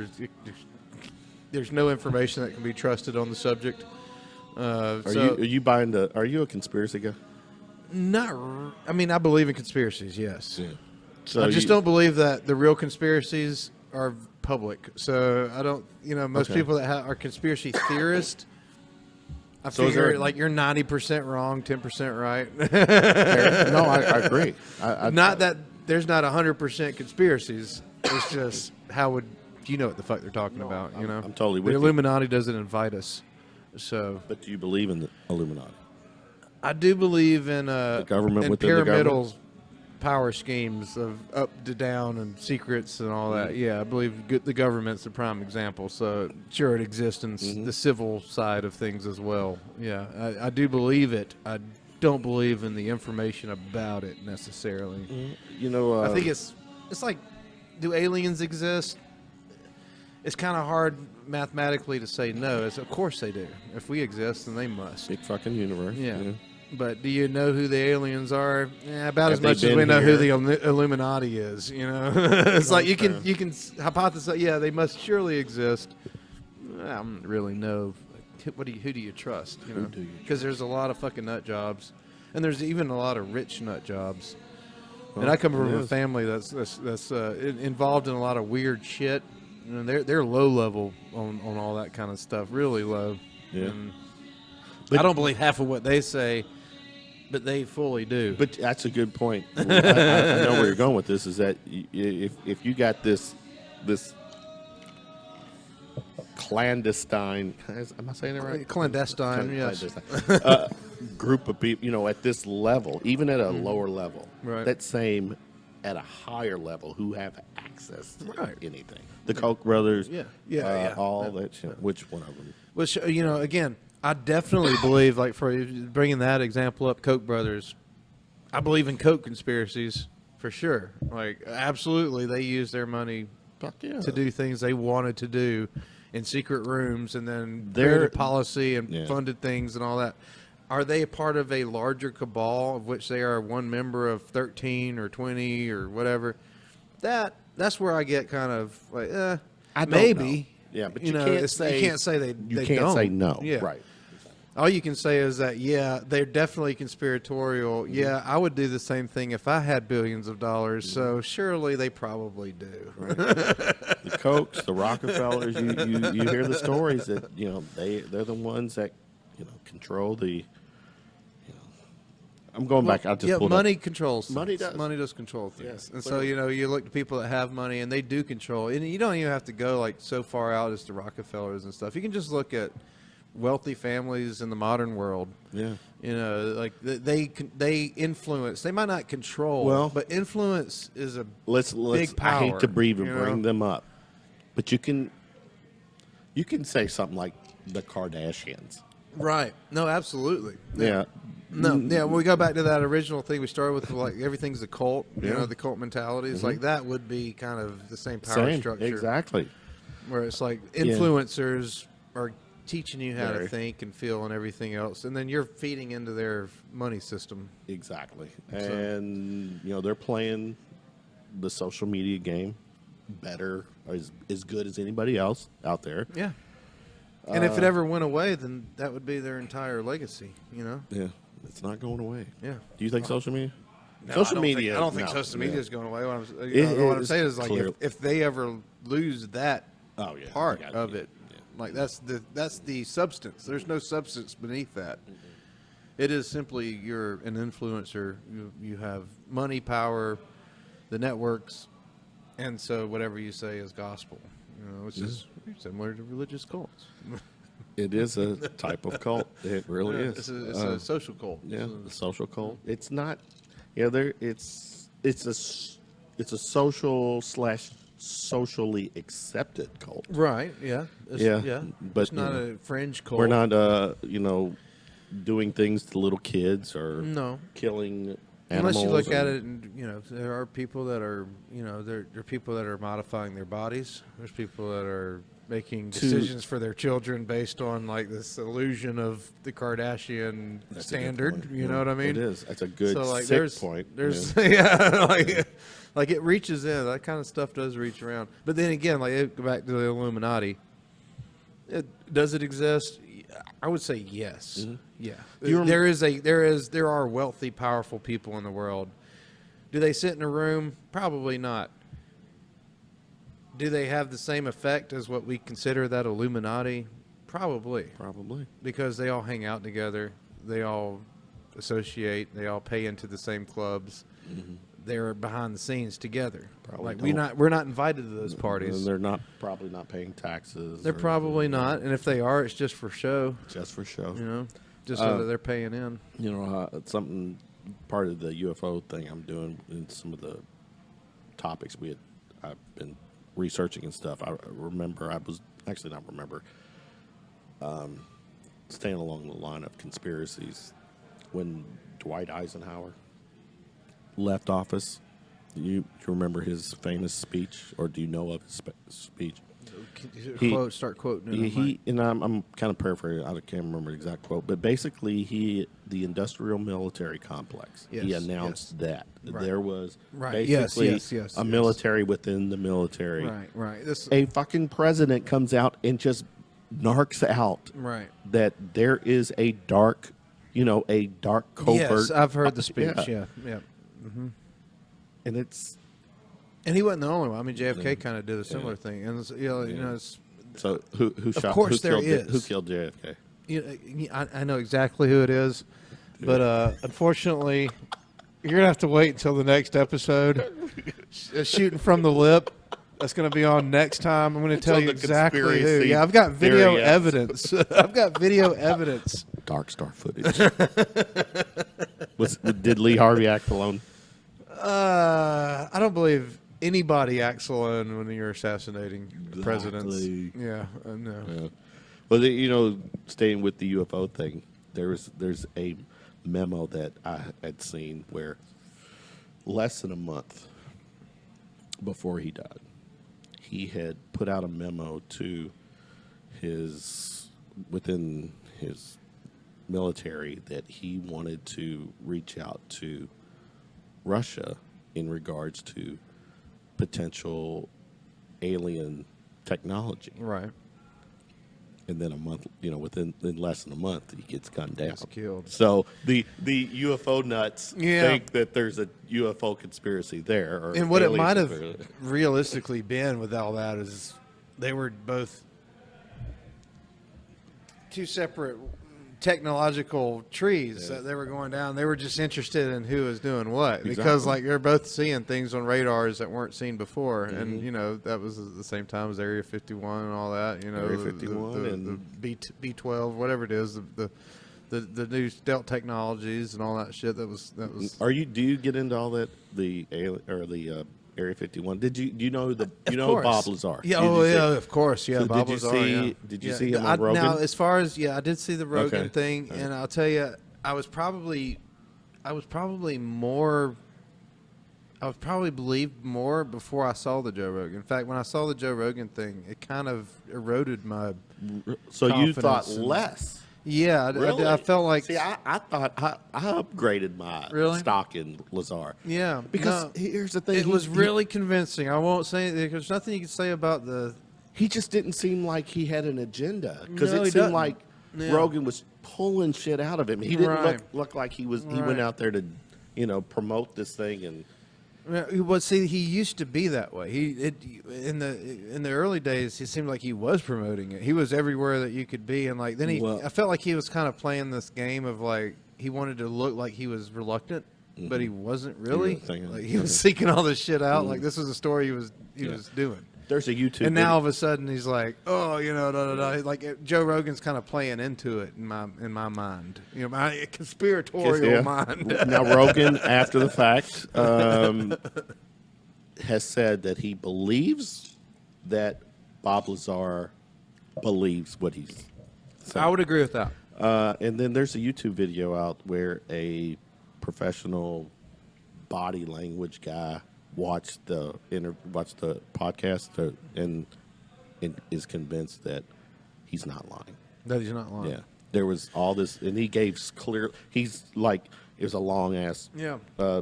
there's no information that can be trusted on the subject. Are you buying the? Are you a conspiracy guy? I mean, I believe in conspiracies. Yes. Yeah. So I just don't believe that the real conspiracies are public. So I don't. Most Okay. people that are conspiracy theorists. I So is figure there- like you're 90% wrong, 10% right. No, I agree. Not that there's not 100% conspiracies. It's just how would you know what the fuck they're talking about? I'm totally with the you. Illuminati doesn't invite us. So But do you believe in the Illuminati? I do believe in government in within the government? pyramidal power schemes of up to down and secrets and all that. Yeah, I believe the government's the prime example. So sure, it exists in the civil side of things as well. Yeah, I do believe it. I don't believe in the information about it necessarily. I think it's like, do aliens exist? It's kind of hard mathematically to say no. Of course they do. If we exist, then they must. Big fucking universe. Yeah. But do you know who the aliens are? About Have as they much as been we know who here? the Illuminati is. You know, it's like you fair. can hypothesize. Yeah, they must surely exist. I don't really know. Who do you trust? You know, do you because there's a lot of fucking nut jobs, and there's even a lot of rich nut jobs. Well, And I come from it a is. family that's involved in a lot of weird shit. And they're low level on all that kind of stuff, really low. Yeah. And But- I don't believe half of what they say, but they fully do. But that's a good point. I know where you're going with this. Is that if you got this clandestine, am I saying it right? Clandestine, yes. Group of people, at this level, even at a lower level, Right. that same at a higher level, who have access to Right. anything. The Koch brothers, Yeah. all that shit. Which one of them? Which, again, I definitely believe, like, for bringing that example up, Koch brothers, I believe in Koch conspiracies for sure. Like, absolutely, they use their money Fuck yeah. to do things they wanted to do in secret rooms, and then They're- created policy and Yeah. funded things and all that. Are they a part of a larger cabal of which they are one member of 13 or 20 or whatever? That's where I get kind of like, I don't maybe. know. Yeah, but you you know, can't it's- say- you can't say they You they can't don't. say no. Yeah. Right. All you can say is that, yeah, they're definitely conspiratorial. Mm-hmm. Yeah, I would do the same thing if I had billions of dollars. So surely they probably do. The Kochs, the Rockefellers, you hear the stories that they're the ones that control the. I'm going back. I just Yeah, pulled money up. controls. Money things. does. Money does control things. Yes, and clearly. so you look at people that have money and they do control. And you don't even have to go like so far out as the Rockefellers and stuff. You can just look at wealthy families in the modern world. Yeah. Like they influence. They might not control, Well, but influence is a Let's. big power. I hate to breathe and you know? bring them up, but you can say something like the Kardashians. Right. No, absolutely. Yeah. No, yeah. When we go back to that original thing we started with, like everything's a cult. You Yeah. know, the cult mentality is like that would be kind of the same power Same. structure. Exactly. Where it's like influencers are teaching you how to Very. think and feel and everything else, and then you're feeding into their money system. Exactly. And they're playing the social media game better, or as good as anybody else out there. Yeah. And if it ever went away, then that would be their entire legacy. Yeah. It's not going away. Yeah. Do you think social media? No, social I don't media. Think, I don't think no. social media Yeah. is going away. What It what I'm is saying is like clear. if they ever lose that Oh yeah. part I got of it, Yeah. like that's the substance. There's no substance beneath that. It is simply you're an influencer. You have money, power, the networks, and so whatever you say is gospel. Which is similar to religious cults. It is a type of cult. It really is. It's a social cult. Yeah, the social cult. It's not. There. It's a social / socially accepted cult. Right. Yeah. Yeah, but, it's not a fringe cult. We're not. Doing things to little kids or No. killing animals. Unless you look at and- it, and there are people that are, there are people that are modifying their bodies. There's people that are making decisions for their children based on like this illusion of the Kardashian That's a good standard. point. You know what I mean? It is. That's a good So like, sick there's point. There's yeah. like it reaches in. That kind of stuff does reach around. But then again, like go back to the Illuminati. Does it exist? I would say yes. Mm-hmm. Yeah, You rem- there are wealthy, powerful people in the world. Do they sit in a room? Probably not. Do they have the same effect as what we consider that Illuminati? Probably, Probably. because they all hang out together. They all associate. They all pay into the same clubs. They're behind the scenes together. Probably Like we're not invited to those parties. And they're probably not paying taxes. They're or- probably not, and if they are, it's just for show. just for show. Just so that they're paying in. Something part of the UFO thing I'm doing in some of the topics I've been researching and stuff. I remember staying along the line of conspiracies when Dwight Eisenhower left office. Do you remember his famous speech, or do you know of his speech? Start quoting it. He and I'm kind of paraphrasing. I can't remember the exact quote, but basically, the industrial military complex. He announced that there was basically a military within the military. Right. A fucking president comes out and just narcs out that there is a dark, a dark covert. Yes, I've heard the speech. Yeah. Mm-hmm. And he wasn't the only one. I mean, JFK kind of did a similar thing, and it's, so who shot? Course who killed JFK? I know exactly who it is, but unfortunately, you're gonna have to wait until the next episode. Shooting from the lip. That's going to be on next time. I'm going to tell you exactly who. Yeah, I've got video evidence. I've got video evidence. Darkstar footage. Did Lee Harvey act alone? I don't believe anybody acts alone when you're assassinating presidents. Yeah, no. Yeah. Well, staying with the UFO thing, there's a memo that I had seen where less than a month before he died, he had put out a memo to within his military that he wanted to reach out to Russia in regards to potential alien technology. Right. And then a month, in less than a month, he gets gunned down. Gets killed. So the UFO nuts think that there's a UFO conspiracy there. And what it might have realistically been with all that is they were both two separate technological trees that they were going down. They were just interested in who was doing what because they're both seeing things on radars that weren't seen before, and that was at the same time as Area 51 and all that. Area 51 and the B12, whatever it is, the new stealth technologies and all that shit. That was. Do you get into all that? The Area 51. Do you know Bob Lazar? Yeah, of course. Yeah, so Bob Lazar. Did you see him on Rogan? Now, as far as I did see the Rogan thing, and I'll tell you, I was probably believed more before I saw the Joe Rogan. In fact, when I saw the Joe Rogan thing, it kind of eroded my. So you thought less. Yeah, really? I felt like. See, I thought I upgraded my stock in Lazar. Yeah, because here's the thing: it was really convincing. I won't say there's nothing you can say about the. He just didn't seem like he had an agenda because it seemed like Rogan was pulling shit out of him. He didn't look like he was. He went out there to, promote this thing and. Well, see, he used to be that way. In the early days, it seemed like he was promoting it. He was everywhere that you could be, and I felt like he was kind of playing this game of he wanted to look like he was reluctant, but he wasn't really. He was seeking all this shit out. Like this was a story he was doing. There's a YouTube. And now all of a sudden he's like, like Joe Rogan's kind of playing into it in my mind, my conspiratorial mind. Now Rogan, after the fact, has said that he believes that Bob Lazar believes what he's saying. I would agree with that. And then there's a YouTube video out where a professional body language guy watched the podcast and is convinced that he's not lying. That he's not lying. Yeah, there was all this, and he gave clear. He's like, it was a long ass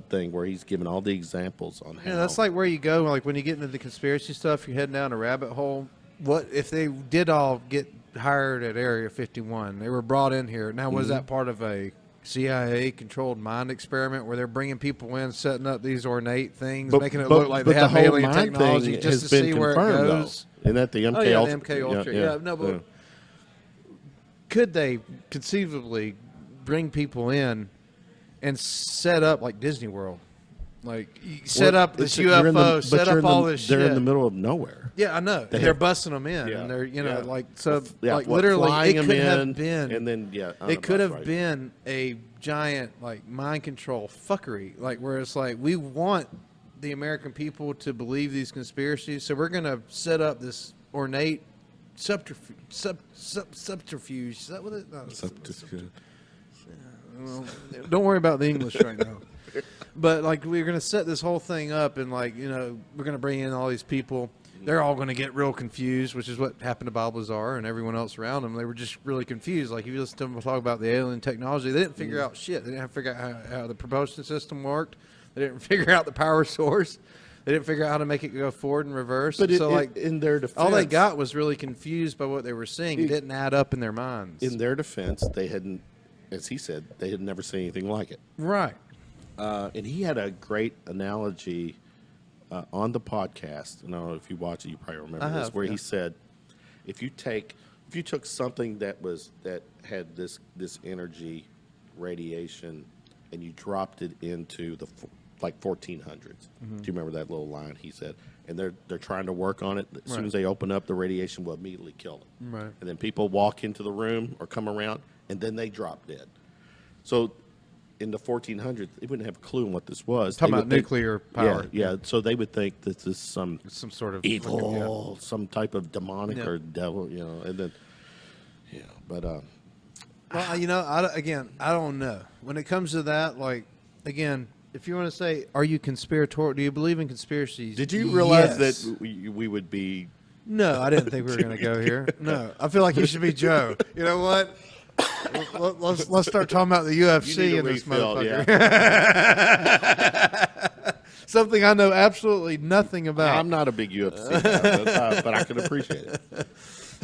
thing where he's giving all the examples on how. Yeah, that's like where you go. Like when you get into the conspiracy stuff, you're heading down a rabbit hole. What if they did all get hired at Area 51? They were brought in here. Now, was that part of a CIA-controlled mind experiment where they're bringing people in, setting up these ornate things, making it look like they have alien technology just to see where it goes? Isn't that the MK Ultra? The MK Ultra. But could they conceivably bring people in and set up like Disney World? Like set up this UFO, set up all this shit. They're in the middle of nowhere. Yeah, I know. They're busting them in, and they're literally it could have been, and then it could have been a giant mind control fuckery, where it's like we want the American people to believe these conspiracies, so we're going to set up this ornate subterfuge. Is that what it? No, subterfuge. Well, don't worry about the English right now. But we're going to set this whole thing up, and we're going to bring in all these people, they're all going to get real confused, which is what happened to Bob Lazar and everyone else around them. They were just really confused. Like, if you listen to them talk about the alien technology, they didn't figure out shit. They didn't have to figure out how the propulsion system worked. They didn't figure out the power source. They didn't figure out how to make it go forward and reverse. But so, like, in their defense, all they got was really confused by what they were seeing. It didn't add up in their minds. In their defense, they hadn't, as he said, they had never seen anything like it. Right. And he had a great analogy on the podcast. I don't know if you watch it, you probably remember this, where he said, if you took something that had this energy radiation, and you dropped it into the 1400s. Do you remember that little line he said? And they're trying to work on it. As soon as they open up, the radiation will immediately kill them. Right. And then people walk into the room or come around, and then they drop dead. So in the 1400s, they wouldn't have a clue on what this was. Talking about nuclear power. Yeah. So they would think this is some sort of evil, some type of demonic or devil, and then, but well, I don't know. When it comes to that, like, again, if you want to say, are you conspiratorial? Do you believe in conspiracies? did you realize Yes. that we would be? No, I didn't think we were going to go here. No, I feel like you should be Joe. You know what? Let's start talking about the UFC in this motherfucker. Yeah. Something I know absolutely nothing about. I'm not a big UFC guy, but I can appreciate it.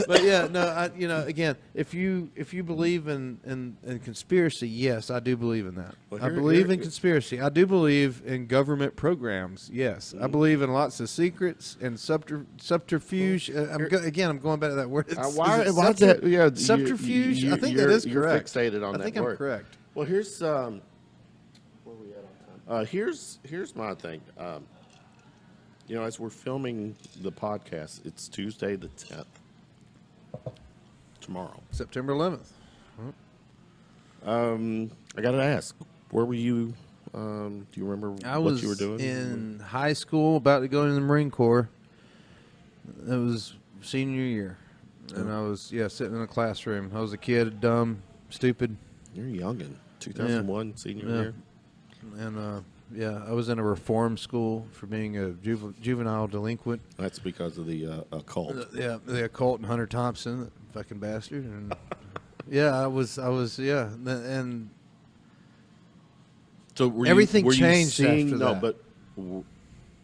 But yeah, no, again, if you believe in conspiracy, yes, I do believe in that. Well, I believe in conspiracy. I do believe in government programs. Yes, I believe in lots of secrets and subterfuge. I'm going back to that word. Why that? Yeah, subterfuge. I think that is you're correct. fixated on I that think word. I'm correct. Well, here's where are we at on time? Here's my thing. As we're filming the podcast, it's Tuesday the 10th. Tomorrow, September 11th. I got to ask, where were you? Do you remember what you were doing? I was in high school, about to go into the Marine Corps. It was senior year, and I was sitting in a classroom. I was a kid, dumb, stupid. You're youngin'. 2001 senior year, and I was in a reform school for being a juvenile delinquent. That's because of the occult. The occult and Hunter Thompson, that fucking bastard. And I was, and so were everything you changed seeing, after no, that. but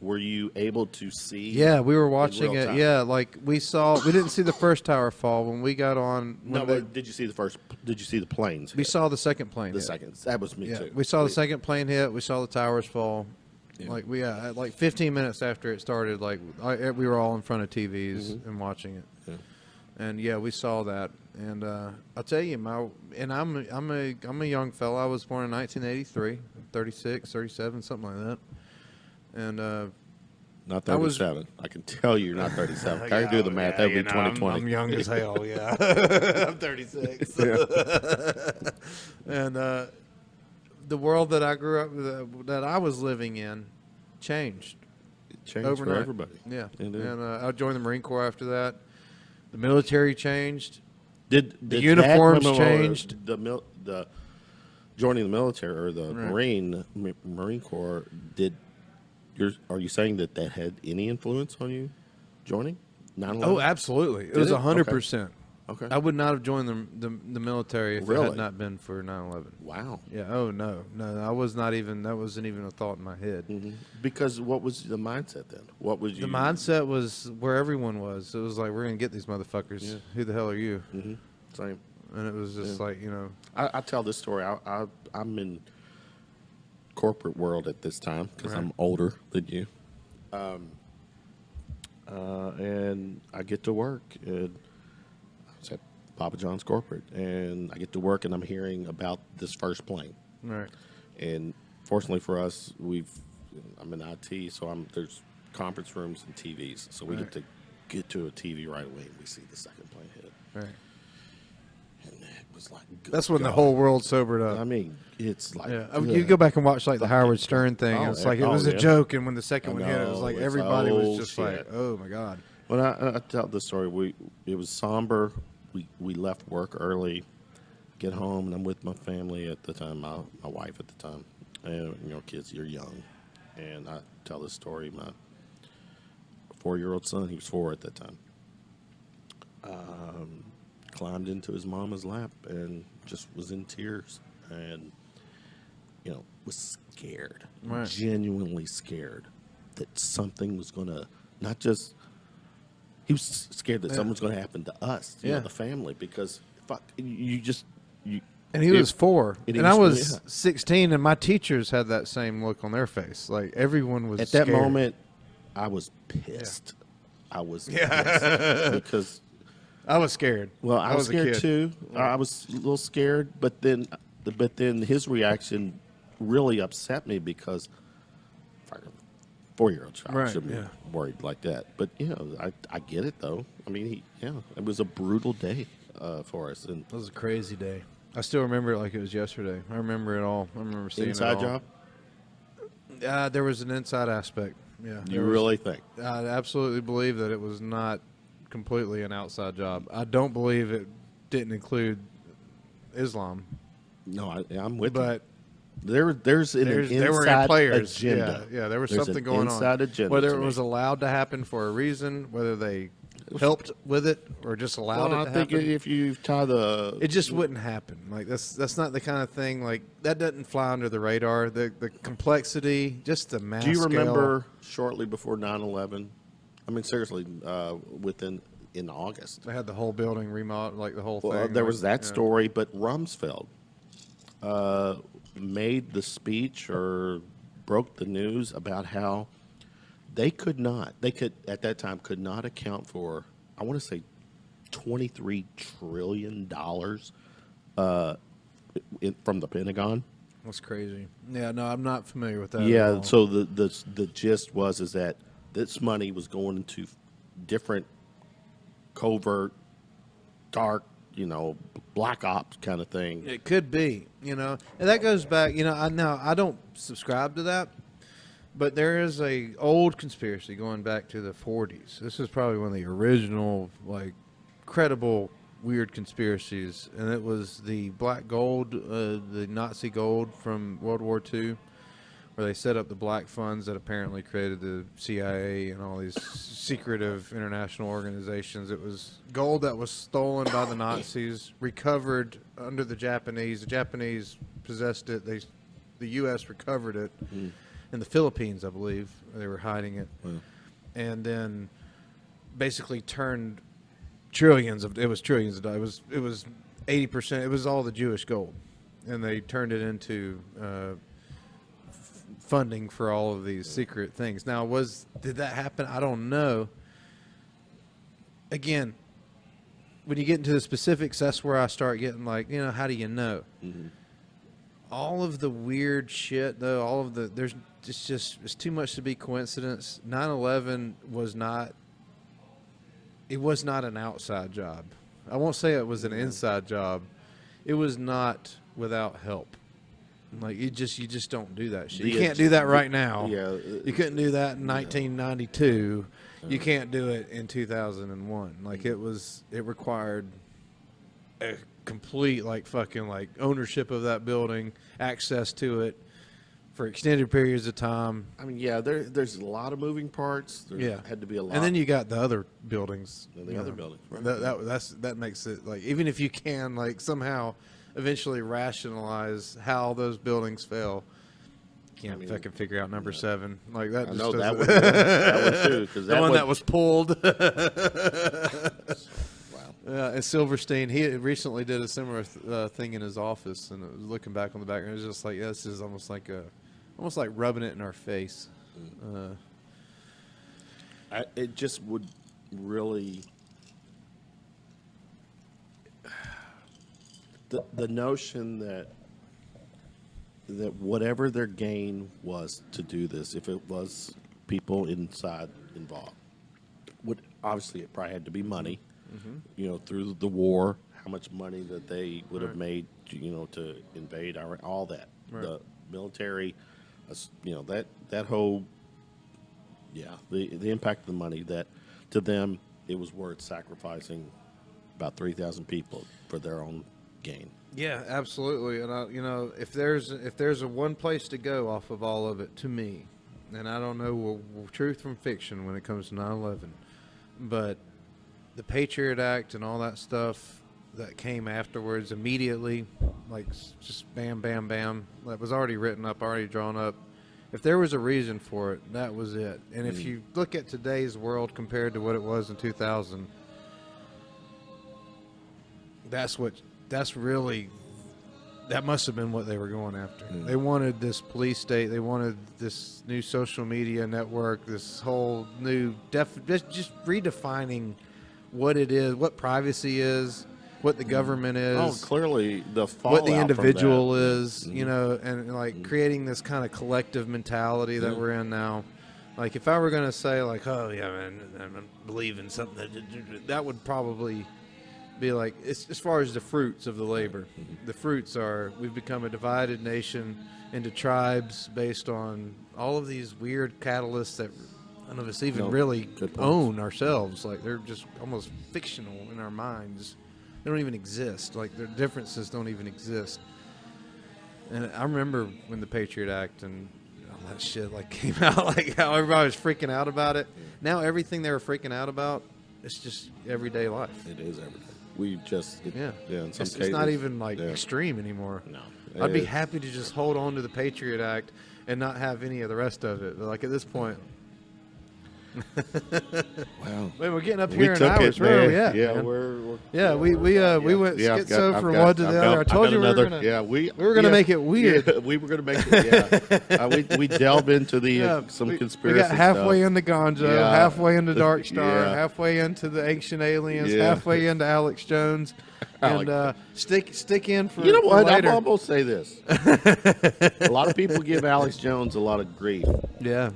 were you able to see? Yeah, we were watching real it. time? Yeah, like we didn't see the first tower fall when we got on. But did you see the first? Did you see the planes? We saw the second plane. the hit. second. That was me too. We saw the second plane hit. We saw the towers fall. Yeah. Like 15 minutes after it started, we were all in front of TVs and watching it. Yeah. And we saw that. And I'll tell you, I'm a young fella. I was born in 1983, 36, 37, something like that. And Not 37. I can tell you, you're not 37. I can do the math. That would be 2020. I'm young as hell. Yeah, I'm 36. And the world that I grew up, that I was living in, changed. It changed overnight. for everybody. Yeah, It did. and I joined the Marine Corps after that. The military changed. Did the uniforms changed? The joining the military or the Marine Corps are you saying that had any influence on you joining? 9/11? Oh, absolutely. It was 100%. Okay. I would not have joined the military if it Really? had not been for 9/11. Wow. Yeah. Oh no. I was not even. That wasn't even a thought in my head. Mm-hmm. Because what was the mindset then? What was The mindset was where everyone was. It was like, we're gonna get these motherfuckers. Yeah. Who the hell are you? Mm-hmm. Same. And it was just like, I tell this story. I'm in corporate world at this time because I'm older than you, and I get to work and I was at Papa John's corporate, and I get to work and I'm hearing about this first plane. Right. And fortunately for us, I'm in IT, so there's conference rooms and TVs, so we get to a TV right away and we see the second plane hit. Right. And it was like, That's when God. the whole world sobered up. I mean, it's like, You go back and watch like the Howard Stern thing. And it's like it was a yeah. joke, and when the second one hit, it was know, like it's everybody was just shit. like, "Oh my god!" When I tell this story, it was somber. We left work early, get home, and I'm with my family at the time, my wife at the time, and kids, you're young, and I tell this story. My 4-year-old son. He was 4 at that time. Climbed into his mama's lap and just was in tears and, was scared, Right. genuinely scared that something was going to not just, he was scared that something was going to happen to us, the family, because fuck, you. And he was 4, and I was yeah. 16, and my teachers had that same look on their face. Like, everyone was At scared. that moment, I was pissed. I was pissed because, I was scared. well, I was a scared kid. too. I was a little scared, but then his reaction really upset me because 4-year-old child Right, shouldn't yeah. be worried like that. But I get it though. I mean, it was a brutal day for us. And It was a crazy day. I still remember it like it was yesterday. I remember it all. I remember seeing inside it all. job. There was an inside aspect. Yeah. You there was- really think? I absolutely believe that it was not completely an outside job. I don't believe it didn't include Islam, No, I'm with you. but There's an there were inside players. agenda. Yeah, there was There's something an going inside on. agenda Whether to it me. was allowed to happen for a reason, whether they helped with it or just allowed Well, it I to think happen. if you tie the It just wouldn't happen. Like that's not the kind of thing. Like that doesn't fly under the radar. The complexity, just the mass. Do you scale. remember shortly before 9/11? I mean, seriously, in August. They had the whole building remodeled, like the whole Well, thing. there like, was that yeah. story, but Rumsfeld made the speech or broke the news about how they could at that time could not account for, I want to say, $23 trillion from the Pentagon. That's crazy. Yeah, no, I'm not familiar with that. at Yeah, all. so the gist is that this money was going into different covert, dark, black ops kind of thing. It could be, and that goes back. I don't subscribe to that, but there is a old conspiracy going back to the 40s. This is probably one of the original, like, credible weird conspiracies, and it was the black gold, the Nazi gold from World War II, where they set up the black funds that apparently created the CIA and all these secretive international organizations. It was gold that was stolen by the Nazis, recovered under the Japanese. The Japanese possessed it. The U.S. recovered it in the Philippines, I believe. They were hiding it, and then basically turned trillions of dollars. It was 80%. It was all the Jewish gold, and they turned it into funding for all of these secret things. Now, did that happen? I don't know. Again, when you get into the specifics, that's where I start getting like, how do you know? Mm-hmm. All of the weird shit, though, it's too much to be coincidence. 9/11 was not an outside job. I won't say it was an inside job. It was not without help. Like you just don't do that shit. You can't do that right now. Yeah, You couldn't do that in 1992. You can't do it in 2001. Like it required a complete fucking ownership of that building, access to it for extended periods of time. I mean, there's a lot of moving parts. There had to be a lot. And then you got the other buildings. And the other buildings, right. That makes it even if you can somehow eventually rationalize how those buildings fell, can't fucking figure out number 7 like that. I Just know that doesn't- one. That one too, because the one that was pulled. Wow. And Silverstein, he recently did a similar thing in his office, and it was looking back on the background, it was just like, this is almost like rubbing it in our face. It just would really. The notion that whatever their gain was to do this, if it was people inside involved, would obviously it probably had to be money. Through the war, how much money that they would have made, to invade Iraq, all that, the military, that whole, the impact of the money, that to them it was worth sacrificing about 3,000 people for their own gain. Yeah, absolutely. And if there's a one place to go off of all of it, to me, and I don't know truth from fiction when it comes to 9/11, but the Patriot Act and all that stuff that came afterwards immediately, like just bam, bam, bam, that was already written up, already drawn up. If there was a reason for it, that was it. And if you look at today's world compared to what it was in 2000, that must have been what they were going after. They wanted this police state. They wanted this new social media network, this whole new just redefining what it is, what privacy is, what the government is. Oh, clearly the fallout what the individual from that. is, you know, and like creating this kind of collective mentality that we're in now. Like if I were going to say like, oh yeah, man, I believe in something, that would probably be like, as far as the fruits of the labor. The fruits are we've become a divided nation into tribes based on all of these weird catalysts that none of us even really own ourselves. Like they're just almost fictional in our minds. They don't even exist. Like their differences don't even exist. And I remember when the Patriot Act and all that shit like came out, like how everybody was freaking out about it. Now everything they were freaking out about, it's just everyday life. It is everything. We just in some cases, it's not even like extreme anymore. No, I'd be happy to just hold on to the Patriot Act and not have any of the rest of it. But like at this point, wow, man, we're getting up here in took hours. it, Where are man. we at? Yeah, man? we're we went schizo from one to the other. I told you we were going to make it weird. Yeah, we were going to make it. Yeah, we delve into the some conspiracy. We got halfway stuff. into Gonzo, halfway into Darkstar, halfway into the Ancient Aliens, halfway into Alex Jones, and stick in for. You know what? Later. I'll almost say this. A lot of people give Alex Jones a lot of grief. Yeah.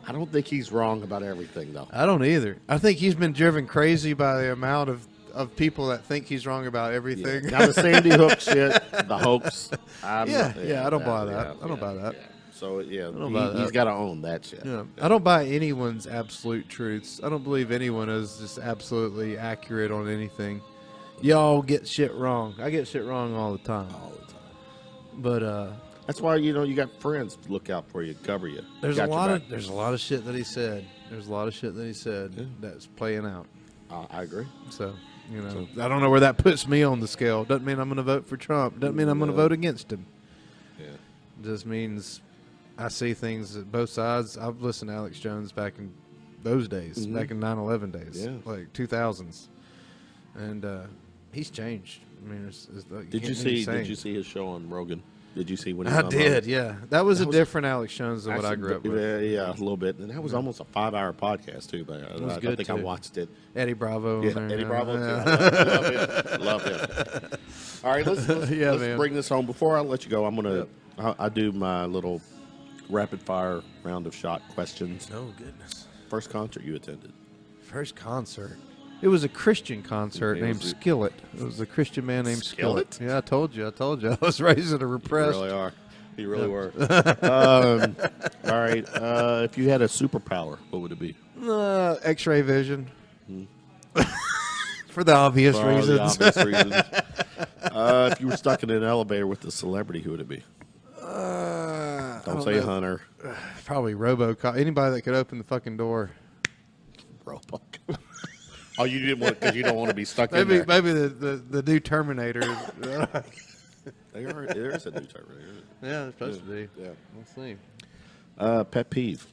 I don't think he's wrong about everything, though. I don't either. I think he's been driven crazy by the amount of people that think he's wrong about everything. Yeah. Now the Sandy Hook shit, the hoax. I don't buy that. I don't buy that. Yeah. So he's got to own that shit. Yeah. I don't buy anyone's absolute truths. I don't believe anyone is just absolutely accurate on anything. Y'all get shit wrong. I get shit wrong all the time. But that's why you got friends to look out for you, cover you. There's a lot of shit that he said. That's playing out. I agree. So I don't know where that puts me on the scale. Doesn't mean I'm going to vote for Trump. Doesn't mean I'm going to vote against him. Yeah. Just means I see things at both sides. I've listened to Alex Jones back in those days, back in 9/11 days, like 2000s, and he's changed. I mean, Did you see his show on Rogan? Did you see when he I was on did, Rogan? yeah. That was a different Alex Jones than what I grew up with. Yeah, a little bit. And that was almost a 5-hour podcast, too. But I think I watched it. Eddie Bravo. Yeah, Eddie Bravo, too. Love him. All right, let's bring this home. Before I let you go, I'm going to I do my little rapid-fire round of shot questions. Oh, goodness. First concert you attended? First concert? It was a Christian concert named Skillet. It was a Christian man named Skillet. Yeah, I told you. I was raised in a repressed. You really are. You really were. All right. If you had a superpower, what would it be? X-ray vision. For the obvious reasons. If you were stuck in an elevator with a celebrity, who would it be? Don't say Hunter. Probably RoboCop. Anybody that could open the fucking door. RoboCop. Oh, you didn't want because you don't want to be stuck in there. Maybe the new Terminator. There is a new Terminator. Yeah, it's supposed to be. Yeah. Let's see. Pet peeve.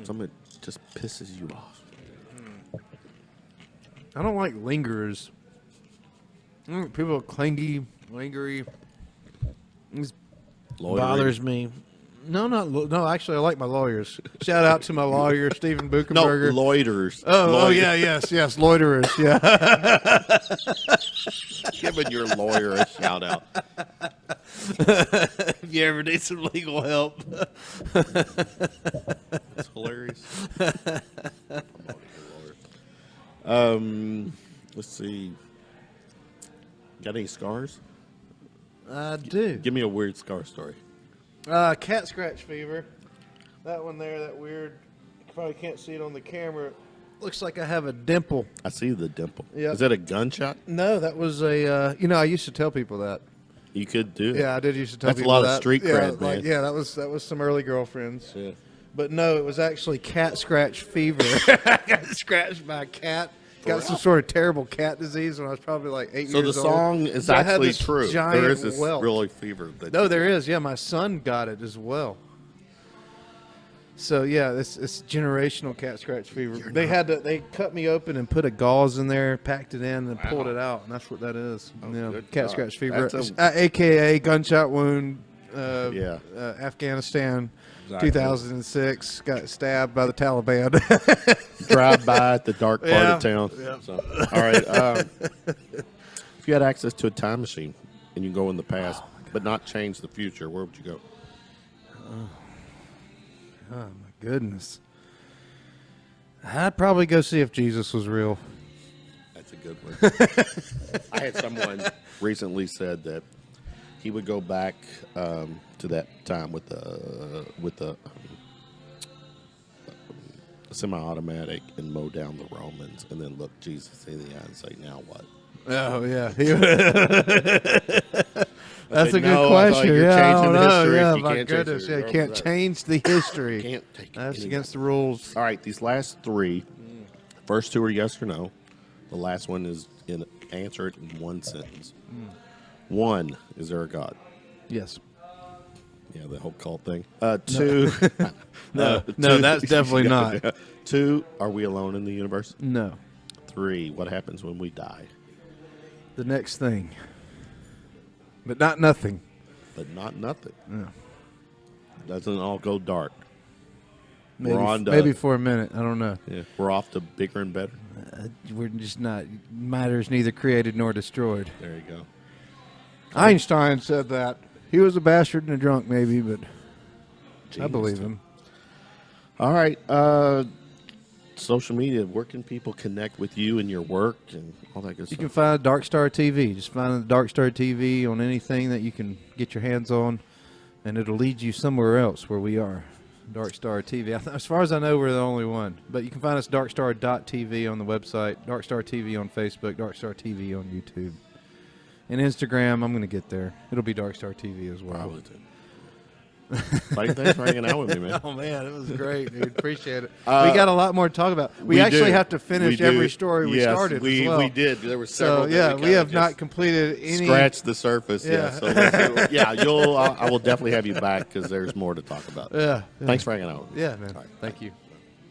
Something that just pisses you off. I don't like lingerers. People are clingy, lingery. It bothers me. No, actually, I like my lawyers. Shout out to my lawyer, Stephen Buchenberger. No, loiterers. Oh, yeah, yes, loiterers, yeah. Giving your lawyer a shout out. If you ever need some legal help. That's hilarious. Let's see. Got any scars? I do. Give me a weird scar story. Cat scratch fever. That one there, that weird. You probably can't see it on the camera. Looks like I have a dimple. I see the dimple. Yep. Is that a gunshot? No, that was a. I used to tell people that. You could do it. Yeah, I did used to tell That's people a lot that. of street cred, man. That was some early girlfriends. Yeah. But no, it was actually cat scratch fever. I got scratched by a cat. Got some sort of terrible cat disease when I was probably like 8 years So old. the song is So I had actually this true. giant There is this welt. really fever. No, there is. Yeah, my son got it as well. So yeah, it's generational cat scratch fever. They cut me open and put a gauze in there, packed it in, and pulled it out, and that's what that is. good Cat God. scratch fever, That's aka gunshot wound. Yeah. Afghanistan, Exactly. 2006. Got stabbed by the Taliban. Drive by at the dark part Yeah. of town. Yeah. So, all right. If you had access to a time machine and you can go in the past, but not change the future, where would you go? Oh my goodness. I'd probably go see if Jesus was real. That's a good one. I had someone recently said that he would go back to that time with the semi-automatic and mow down the Romans, and then look Jesus in the eye and say, "Now what?" Oh yeah. I That's said, a good "No, I thought question. you're Yeah, I changing don't the know. history Yeah, if you my can't change goodness. the Yeah, history. can't change the history. Can't take That's any against back. the rules. All right, these last three, first two are yes or no. The last one is answer it in one sentence. One, is there a God? Yes. Yeah, the whole cult thing. Two, No, two- that's definitely not. Two, are we alone in the universe? No. Three, what happens when we die? The next thing. But not nothing. But not nothing. No. Doesn't all go dark. Maybe, We're on to, maybe for a minute. I don't know. yeah, we're off to bigger and better. We're just not. Matter is neither created nor destroyed. There you go. Einstein said that. He was a bastard and a drunk, maybe, but I Genius, believe too. him. All right. Social media, where can people connect with you and your work and all that good You stuff? can find Darkstar TV. Just find Darkstar TV on anything that you can get your hands on, and it'll lead you somewhere else where we are. Darkstar TV. As far as I know, we're the only one. But you can find us Darkstar.tv on the website, Darkstar TV on Facebook, Darkstar TV on YouTube. And Instagram, I'm going to get there. It'll be Darkstar TV as well. Probably too. Like, thanks for hanging out with me, man. Oh, man, it was great, dude. Appreciate it. We got a lot more to talk about. We actually do. have to finish We every do. story we Yes, started we, as well. we did. There were several. So, that yeah, kinda we have just not completed any. scratched the surface. Yeah. Yeah. So yeah, I will definitely have you back because there's more to talk about. Yeah. Thanks for hanging out with me. Yeah, man. All right. Thank you.